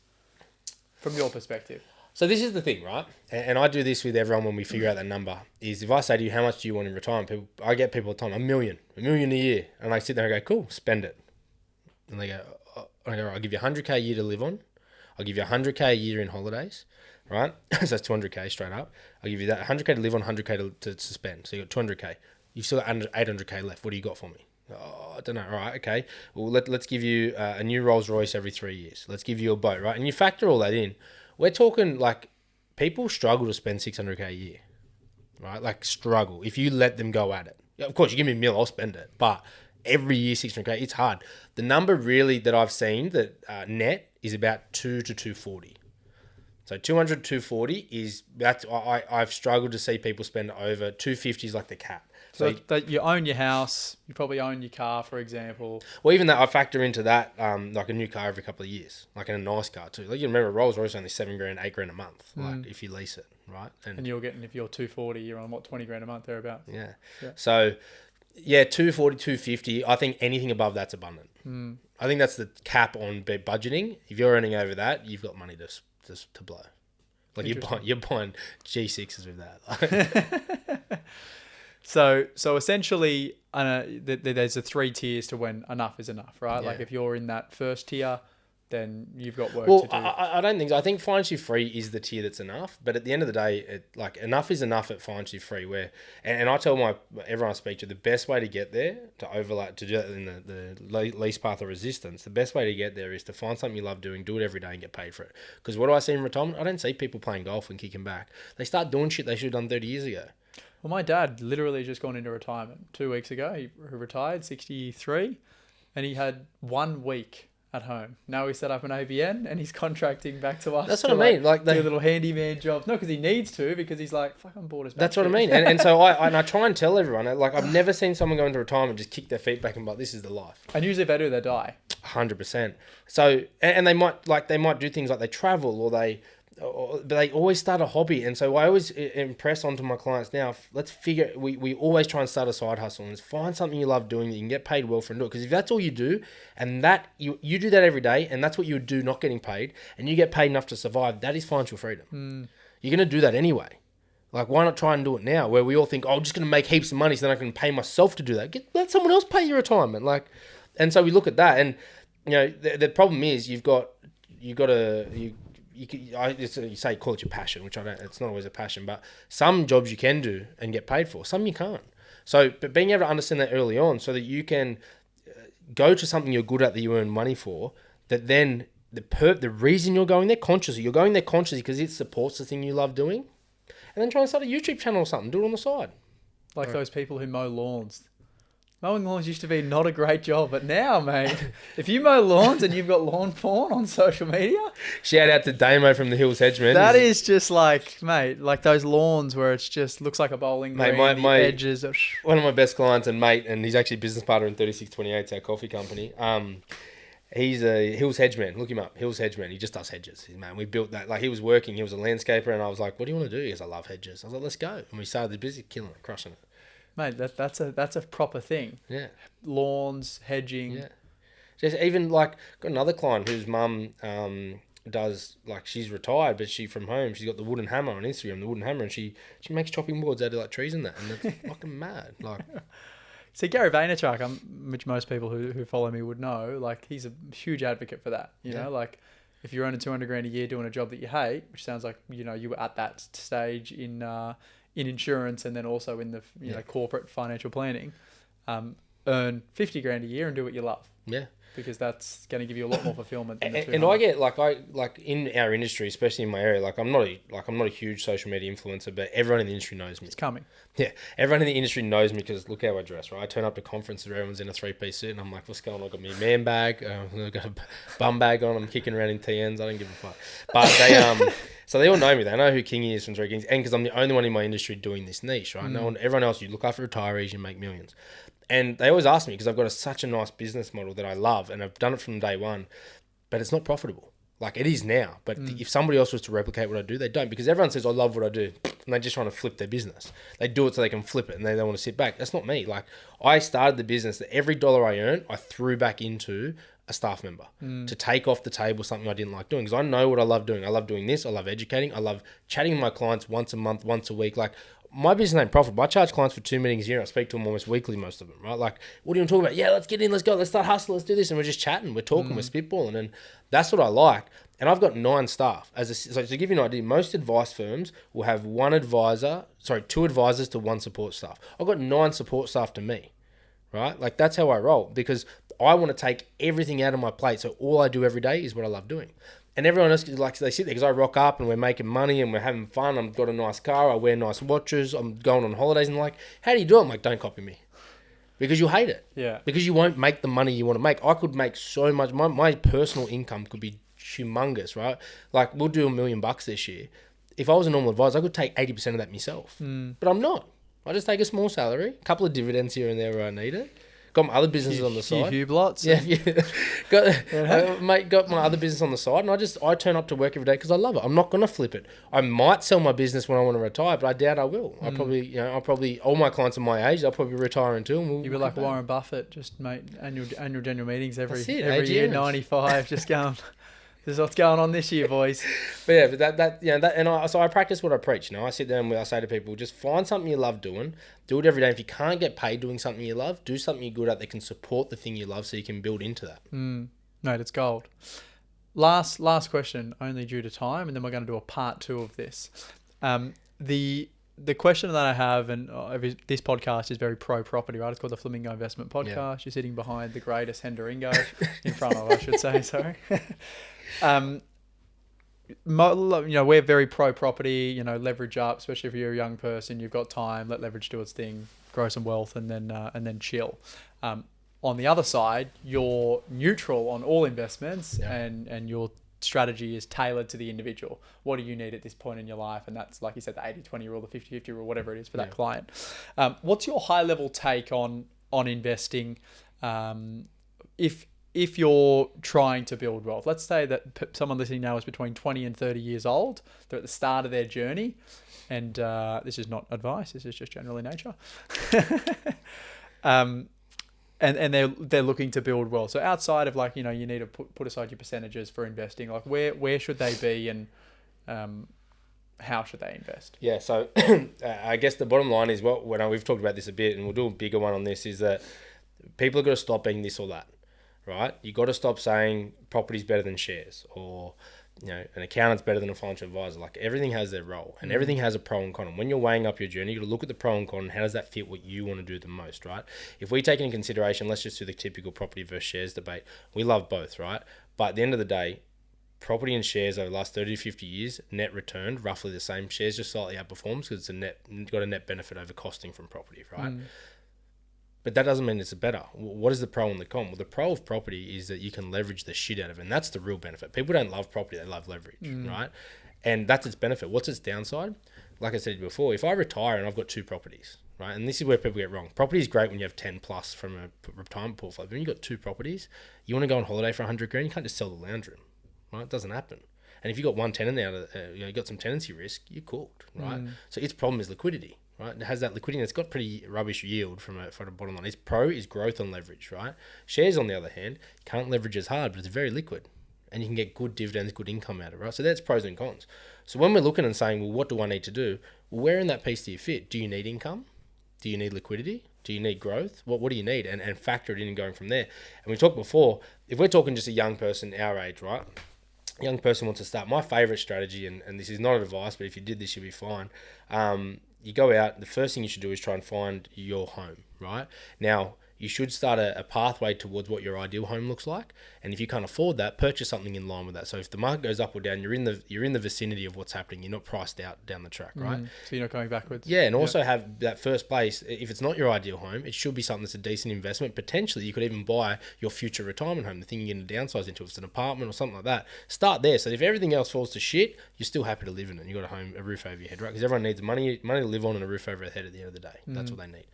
Speaker 1: from your perspective?
Speaker 2: So this is the thing, right? And I do this with everyone when we figure out that number. Is if I say to you, how much do you want in retirement? I get people all the time, $1 million a year, and I sit there and go, cool, spend it. And they go, I'll give you 100K a year to live on. I'll give you 100K a year in holidays, right? So that's 200K straight up. I'll give you that 100K to live on, 100K to spend. So you got 200K. You've still got 800K left. What do you got for me? Oh, I don't know. Right. Okay. Well, let's give you a new Rolls Royce every 3 years. Let's give you a boat, right? And you factor all that in. We're talking like people struggle to spend 600K a year, right? Like struggle. If you let them go at it. Yeah, of course, you give me a mil, I'll spend it. But every year, 600K, it's hard. The number really that I've seen that net is about 2 to 240. So 200 to 240 is, I've struggled to see people spend over 250 is like the cap.
Speaker 1: So that you own your house, you probably own your car, for example.
Speaker 2: Well, even that, I factor into that, like a new car every couple of years, like in a nice car too. Like you remember, Rolls Royce only $7,000, $8,000 a month, like if you lease it, right?
Speaker 1: And you're getting, if you're 240, you're on what, 20 grand a month thereabouts.
Speaker 2: Yeah. So, yeah, 240, 250. I think anything above that's abundant. I think that's the cap on budgeting. If you're earning over that, you've got money to blow. Like you're buying G6s with that. Like.
Speaker 1: So essentially, there's a 3 tiers to when enough is enough, right? Yeah. Like if you're in that first tier, then you've got work to do.
Speaker 2: I don't think so. I think financially free is the tier that's enough. But at the end of the day, like enough is enough at financially free. Where and I tell everyone I speak to, the best way to get there, to do that in the least path of resistance, the best way to get there is to find something you love doing, do it every day and get paid for it. Because what do I see in retirement? I don't see people playing golf and kicking back. They start doing shit they should have done 30 years ago.
Speaker 1: Well, my dad literally just gone into retirement 2 weeks ago. He retired, 63, and he had 1 week at home. Now he set up an ABN and he's contracting back to us.
Speaker 2: That's what I mean. Like
Speaker 1: do a little handyman job. No, because he needs to, because he's like, fuck, I'm bored as
Speaker 2: That's what I mean. And so I try and tell everyone, like, I've never seen someone go into retirement just kick their feet back and be like, this is the life.
Speaker 1: And usually if they do, they die.
Speaker 2: 100%. So, and they might do things like they travel but they always start a hobby. And so I always impress onto my clients now, let's figure, we always try and start a side hustle and find something you love doing that you can get paid well for and do it. Because if that's all you do, and that you do that every day, and that's what you would do not getting paid, and you get paid enough to survive, that is financial freedom. You're going to do that anyway. Like, why not try and do it now, where we all think, oh, I'm just going to make heaps of money so then I can pay myself to do that. Let someone else pay your retirement. Like, and so we look at that, and you know, the problem is you say call it your passion, which I don't. It's not always a passion, but some jobs you can do and get paid for, some you can't. So, but being able to understand that early on, so that you can go to something you're good at that you earn money for, that then the reason you're going there consciously because it supports the thing you love doing, and then try and start a YouTube channel or something, do it on the side.
Speaker 1: Like those people who mow lawns. Mowing lawns used to be not a great job, but now, mate, if you mow lawns and you've got lawn porn on social media...
Speaker 2: Shout out to Damo from the Hills Hedgeman.
Speaker 1: That is just like, mate, like those lawns where it's just looks like a bowling green, the edges are...
Speaker 2: One of my best clients and mate, and he's actually a business partner in 3628, it's our coffee company. He's a Hills Hedgeman. Look him up, Hills Hedgeman. He just does hedges. Man, we built that. Like, he was a landscaper, and I was like, what do you want to do? He goes, I love hedges. I was like, let's go. And we started the business, killing it, crushing it.
Speaker 1: Mate, that's a proper thing.
Speaker 2: Yeah.
Speaker 1: Lawns, hedging.
Speaker 2: Yeah. Just even like got another client whose mum does, like, she's retired, but she from home, she's got the wooden hammer on Instagram, and she makes chopping boards out of like trees and that, and it's fucking mad. Like,
Speaker 1: see, Gary Vaynerchuk, which most people who follow me would know, like, he's a huge advocate for that. You know, like, if you're earning 200 grand a year doing a job that you hate, which sounds like, you know, you were at that stage in insurance and then also in the corporate financial planning, earn 50 grand a year and do what you love.
Speaker 2: Yeah.
Speaker 1: Because that's going to give you a lot more fulfillment than
Speaker 2: and I get like in our industry, especially in my area, like I'm not a huge social media influencer, but everyone in the industry knows me.
Speaker 1: It's coming.
Speaker 2: Yeah, everyone in the industry knows me because look how I dress, right? I turn up to conferences where everyone's in a 3-piece suit and I'm like, what's going on? I've got me a man bag, I've got a bum bag on, I'm kicking around in TNs, I don't give a fuck. But they so they all know me. They know who Kingy is from Three Kings, and because I'm the only one in my industry doing this niche, right? Everyone else, you look after retirees, you make millions. And they always ask me, because I've got such a nice business model that I love, and I've done it from day one, but it's not profitable. Like, it is now. But if somebody else was to replicate what I do, they don't, because everyone says, I love what I do, and they just want to flip their business. They do it so they can flip it, and they don't want to sit back. That's not me. Like, I started the business that every dollar I earned, I threw back into a staff member to take off the table something I didn't like doing, because I know what I love doing. I love doing this. I love educating. I love chatting with my clients once a month, once a week. Like, my business ain't profitable. I charge clients for 2 meetings a year. I speak to them almost weekly, most of them, right? Like, what do you want to talk about? Yeah, let's get in, let's go, let's start hustling, let's do this. And we're just chatting, we're talking, we're spitballing. And that's what I like. And I've got 9 staff. So to give you an idea, most advice firms will have 2 advisors to 1 support staff. I've got 9 support staff to me, right? Like that's how I roll, because I want to take everything out of my plate. So all I do every day is what I love doing. And everyone else, like, they sit there because I rock up and we're making money and we're having fun. I've got a nice car. I wear nice watches. I'm going on holidays, and like, how do you do it? I'm like, don't copy me, because you'll hate it.
Speaker 1: Yeah.
Speaker 2: Because you won't make the money you want to make. I could make so much. My personal income could be humongous, right? Like, we'll do $1 million this year. If I was a normal advisor, I could take 80% of that myself. But I'm not. I just take a small salary, a couple of dividends here and there where I need it. Got my other businesses on the side.
Speaker 1: Lots.
Speaker 2: Yeah. Got my other business on the side, and I turn up to work every day because I love it. I'm not gonna flip it. I might sell my business when I want to retire, but I doubt I will. I probably all my clients are my age. I'll probably retire into them.
Speaker 1: You'll be like Warren Buffett, just mate annual general meetings every
Speaker 2: AGMs.
Speaker 1: year, 95, just going. This is what's going on this year, boys.
Speaker 2: But I practice what I preach. I sit there and I say to people, just find something you love doing, do it every day. If you can't get paid doing something you love, do something you're good at that can support the thing you love, so you can build into that.
Speaker 1: Mate, it's gold. Last question, only due to time, and then we're going to do a part 2 of this. The question that I have, and this podcast is very pro property, right? It's called the Flamingo Investment Podcast. Yeah. You're sitting behind the greatest Henderson in front of, I should say. Sorry. We're very pro property. Leverage up, especially if you're a young person. You've got time. Let leverage do its thing, grow some wealth, and then chill. On the other side, you're neutral on all investments, and your strategy is tailored to the individual. What do you need at this point in your life? And that's, like you said, the 80-20 rule, the 50-50 rule, whatever it is for that client. What's your high level take on investing? If you're trying to build wealth, let's say that someone listening now is between 20 and 30 years old. They're at the start of their journey, and this is not advice. This is just general in nature. And they're looking to build wealth. So outside of you need to put aside your percentages for investing. Like where should they be, and how should they invest?
Speaker 2: Yeah. So I guess the bottom line is we've talked about this a bit, and we'll do a bigger one on this, is that people have got to stop being this or that. Right? You got to stop saying property's better than shares, or an accountant's better than a financial advisor. Like, everything has their role, and everything has a pro and con. And when you're weighing up your journey, you got to look at the pro and con, and how does that fit what you want to do the most, right? If we take into consideration, let's just do the typical property versus shares debate. We love both, right? But at the end of the day, property and shares over the last 30 to 50 years, net returned roughly the same. Shares just slightly outperforms because it's got a net benefit over costing from property, right? But that doesn't mean it's better. What is the pro and the con? Well, the pro of property is that you can leverage the shit out of it, and that's the real benefit. People don't love property, they love leverage, right? And that's its benefit. What's its downside? Like I said before, if I retire and I've got 2 properties, right? And this is where people get wrong. Property is great when you have 10 plus from a retirement portfolio. But when you've got 2 properties, you want to go on holiday for $100,000, you can't just sell the lounge room, right? It doesn't happen. And if you've got one tenant there, you got some tenancy risk, you're cooked, right? So its problem is liquidity. Right? It has that liquidity, and it's got pretty rubbish yield from a bottom line. Its pro is growth on leverage, right? Shares, on the other hand, can't leverage as hard, but it's very liquid, and you can get good dividends, good income out of it, right? So that's pros and cons. So when we're looking and saying, well, what do I need to do? Well, where in that piece do you fit? Do you need income? Do you need liquidity? Do you need growth? What do you need? And factor it in and going from there. And we talked before, if we're talking just a young person our age, right? A young person wants to start. My favorite strategy, and this is not advice, but if you did this, you'll be fine. You go out, the first thing you should do is try and find your home, right? Now, you should start a pathway towards what your ideal home looks like. And if you can't afford that, purchase something in line with that. So if the market goes up or down, you're in the vicinity of what's happening. You're not priced out down the track, right?
Speaker 1: So you're not going backwards.
Speaker 2: Yeah, and also have that first place. If it's not your ideal home, it should be something that's a decent investment. Potentially, you could even buy your future retirement home, the thing you're going to downsize into. If it's an apartment or something like that, start there. So if everything else falls to shit, you're still happy to live in it. You got a roof over your head, right? Because everyone needs money to live on and a roof over their head at the end of the day. That's what they need.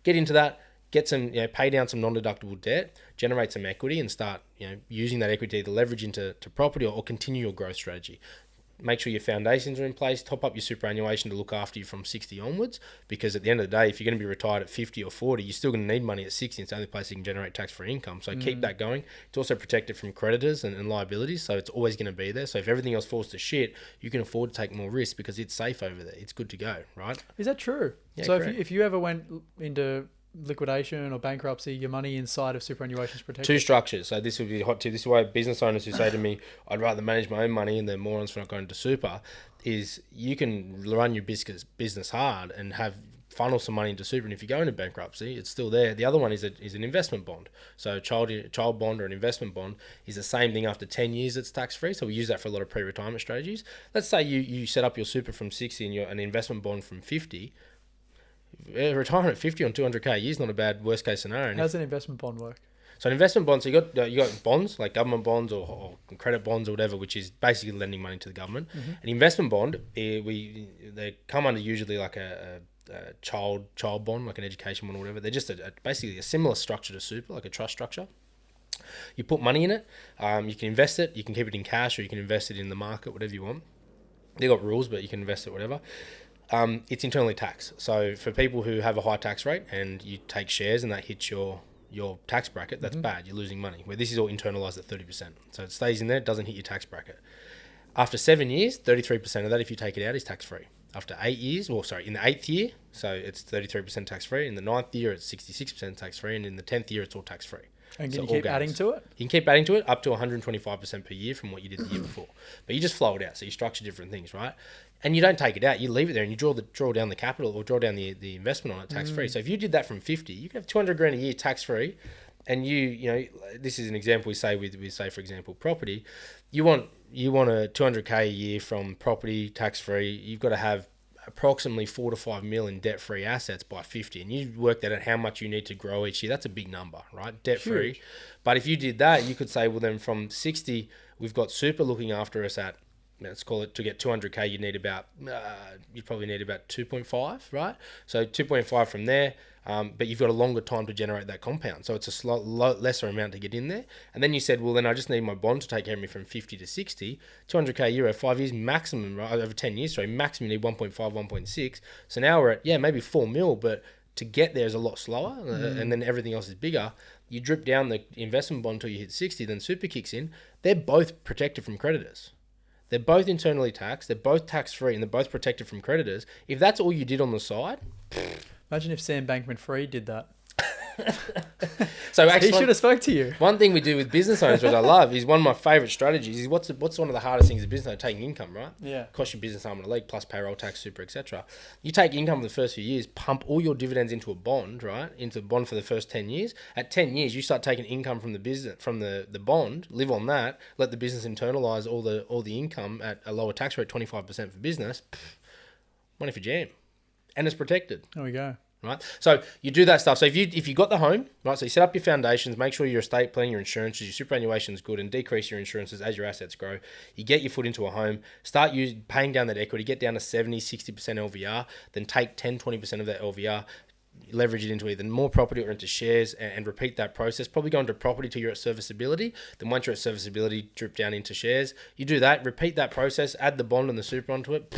Speaker 2: Get into that. Get some, pay down some non-deductible debt, generate some equity, and start, using that equity to leverage into property or continue your growth strategy. Make sure your foundations are in place. Top up your superannuation to look after you from 60 onwards, because at the end of the day, if you're going to be retired at 50 or 40, you're still going to need money at 60. It's the only place you can generate tax-free income. So keep that going. It's also protected from creditors and liabilities, so it's always going to be there. So if everything else falls to shit, you can afford to take more risk because it's safe over there. It's good to go, right?
Speaker 1: Is that true?
Speaker 2: Yeah,
Speaker 1: so if you ever went into liquidation or bankruptcy, your money inside of superannuation is protected?
Speaker 2: 2 structures. So this would be a hot tip. This is why business owners who say to me, I'd rather manage my own money and they're morons for not going to super, is you can run your business hard and have funnel some money into super, and if you go into bankruptcy, it's still there. The other one is an investment bond. So child bond or an investment bond is the same thing. After 10 years, it's tax-free. So we use that for a lot of pre-retirement strategies. Let's say you set up your super from 60 and an investment bond from 50. Retirement at 50 on 200k a year is not a bad worst case scenario.
Speaker 1: How does an investment bond work?
Speaker 2: So an investment bond, so you got bonds, like government bonds or credit bonds or whatever, which is basically lending money to the government. Mm-hmm. An investment bond, they come under usually like a child bond, like an education bond or whatever. They're just basically a similar structure to super, like a trust structure. You put money in it, you can invest it, you can keep it in cash, or you can invest it in the market, whatever you want. They've got rules, but you can invest it whatever. It's internally taxed. So for people who have a high tax rate and you take shares and that hits your tax bracket, that's bad. You're losing money. Where this is all internalized at 30%. So it stays in there, it doesn't hit your tax bracket. After 7 years, 33% of that, if you take it out, is tax-free. After 8 years, in the 8th year, so it's 33% tax-free. In the 9th year, it's 66% tax-free. And in the 10th year, it's all tax-free.
Speaker 1: And can you keep adding to it?
Speaker 2: You can keep adding to it up to 125% per year from what you did the year before. But you just flow it out. So you structure different things, right? And you don't take it out. You leave it there and you draw down the capital or draw down the investment on it tax-free. So if you did that from 50, you could have 200 grand a year tax-free. And you know, this is an example we say with say, for example, property. You want a 200k a year from property tax-free. You've got to have approximately 4 to 5 mil in debt-free assets by 50, and you work that out how much you need to grow each year. That's a big number, right? Debt-free. Huge. But if you did that, you could say, well, then from 60, we've got super looking after us at, let's call it, to get 200k, you probably need about 2.5, right? So 2.5 from there. But you've got a longer time to generate that compound. So it's a lesser amount to get in there. And then you said, well, then I just need my bond to take care of me from 50 to 60. 200k a year over 5 years maximum, right? Over 10 years, sorry, maximum you need 1.5, 1.6. So now we're at, maybe 4 mil, but to get there is a lot slower. And then everything else is bigger. You drip down the investment bond until you hit 60, then super kicks in. They're both protected from creditors. They're both internally taxed. They're both tax-free, and they're both protected from creditors. If that's all you did on the side...
Speaker 1: Imagine if Sam Bankman-Fried did that.
Speaker 2: So actually,
Speaker 1: he should have spoke to you.
Speaker 2: One thing we do with business owners, which I love, is one of my favorite strategies is what's one of the hardest things as a business owner? Taking income, right?
Speaker 1: Yeah.
Speaker 2: Cost your business arm and a leg, plus payroll tax, super, etc. You take income for the first few years, pump all your dividends into a bond, right? Into a bond for the first 10 years. At 10 years, you start taking income from the business, from the bond, live on that, let the business internalize all the income at a lower tax rate, 25% for business. Money for jam. And it's protected.
Speaker 1: There we go.
Speaker 2: Right, so you do that stuff. So if you got the home, right, so you set up your foundations, make sure your estate planning, your insurances, your superannuation is good, and decrease your insurances as your assets grow. You get your foot into a home, start paying down that equity, get down to 70, 60% LVR, then take 10, 20% of that LVR, leverage it into either more property or into shares, and repeat that process. Probably go into property till you're at serviceability. Then once you're at serviceability, drip down into shares. You do that, repeat that process, add the bond and the super onto it.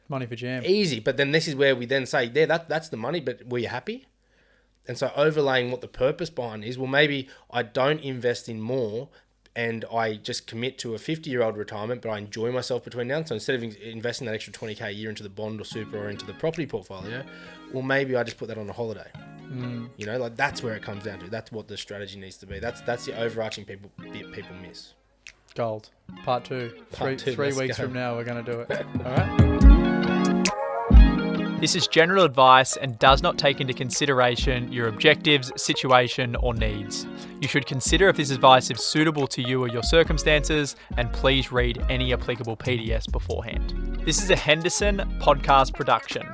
Speaker 1: Money for jam.
Speaker 2: Easy. But then this is where we then say, that's the money, but were you happy? And so overlaying what the purpose behind is, well, maybe I don't invest in more and I just commit to a 50-year-old retirement, but I enjoy myself between now. So instead of investing that extra 20k a year into the bond or super or into the property portfolio, well, maybe I just put that on a holiday. You know, like that's where it comes down to. That's what the strategy needs to be. That's the overarching bit people miss. Gold.
Speaker 1: Part 2. Three weeks from now, we're going to do it. All right. This is general advice and does not take into consideration your objectives, situation, or needs. You should consider if this advice is suitable to you or your circumstances, and please read any applicable PDS beforehand. This is a Henderson podcast production.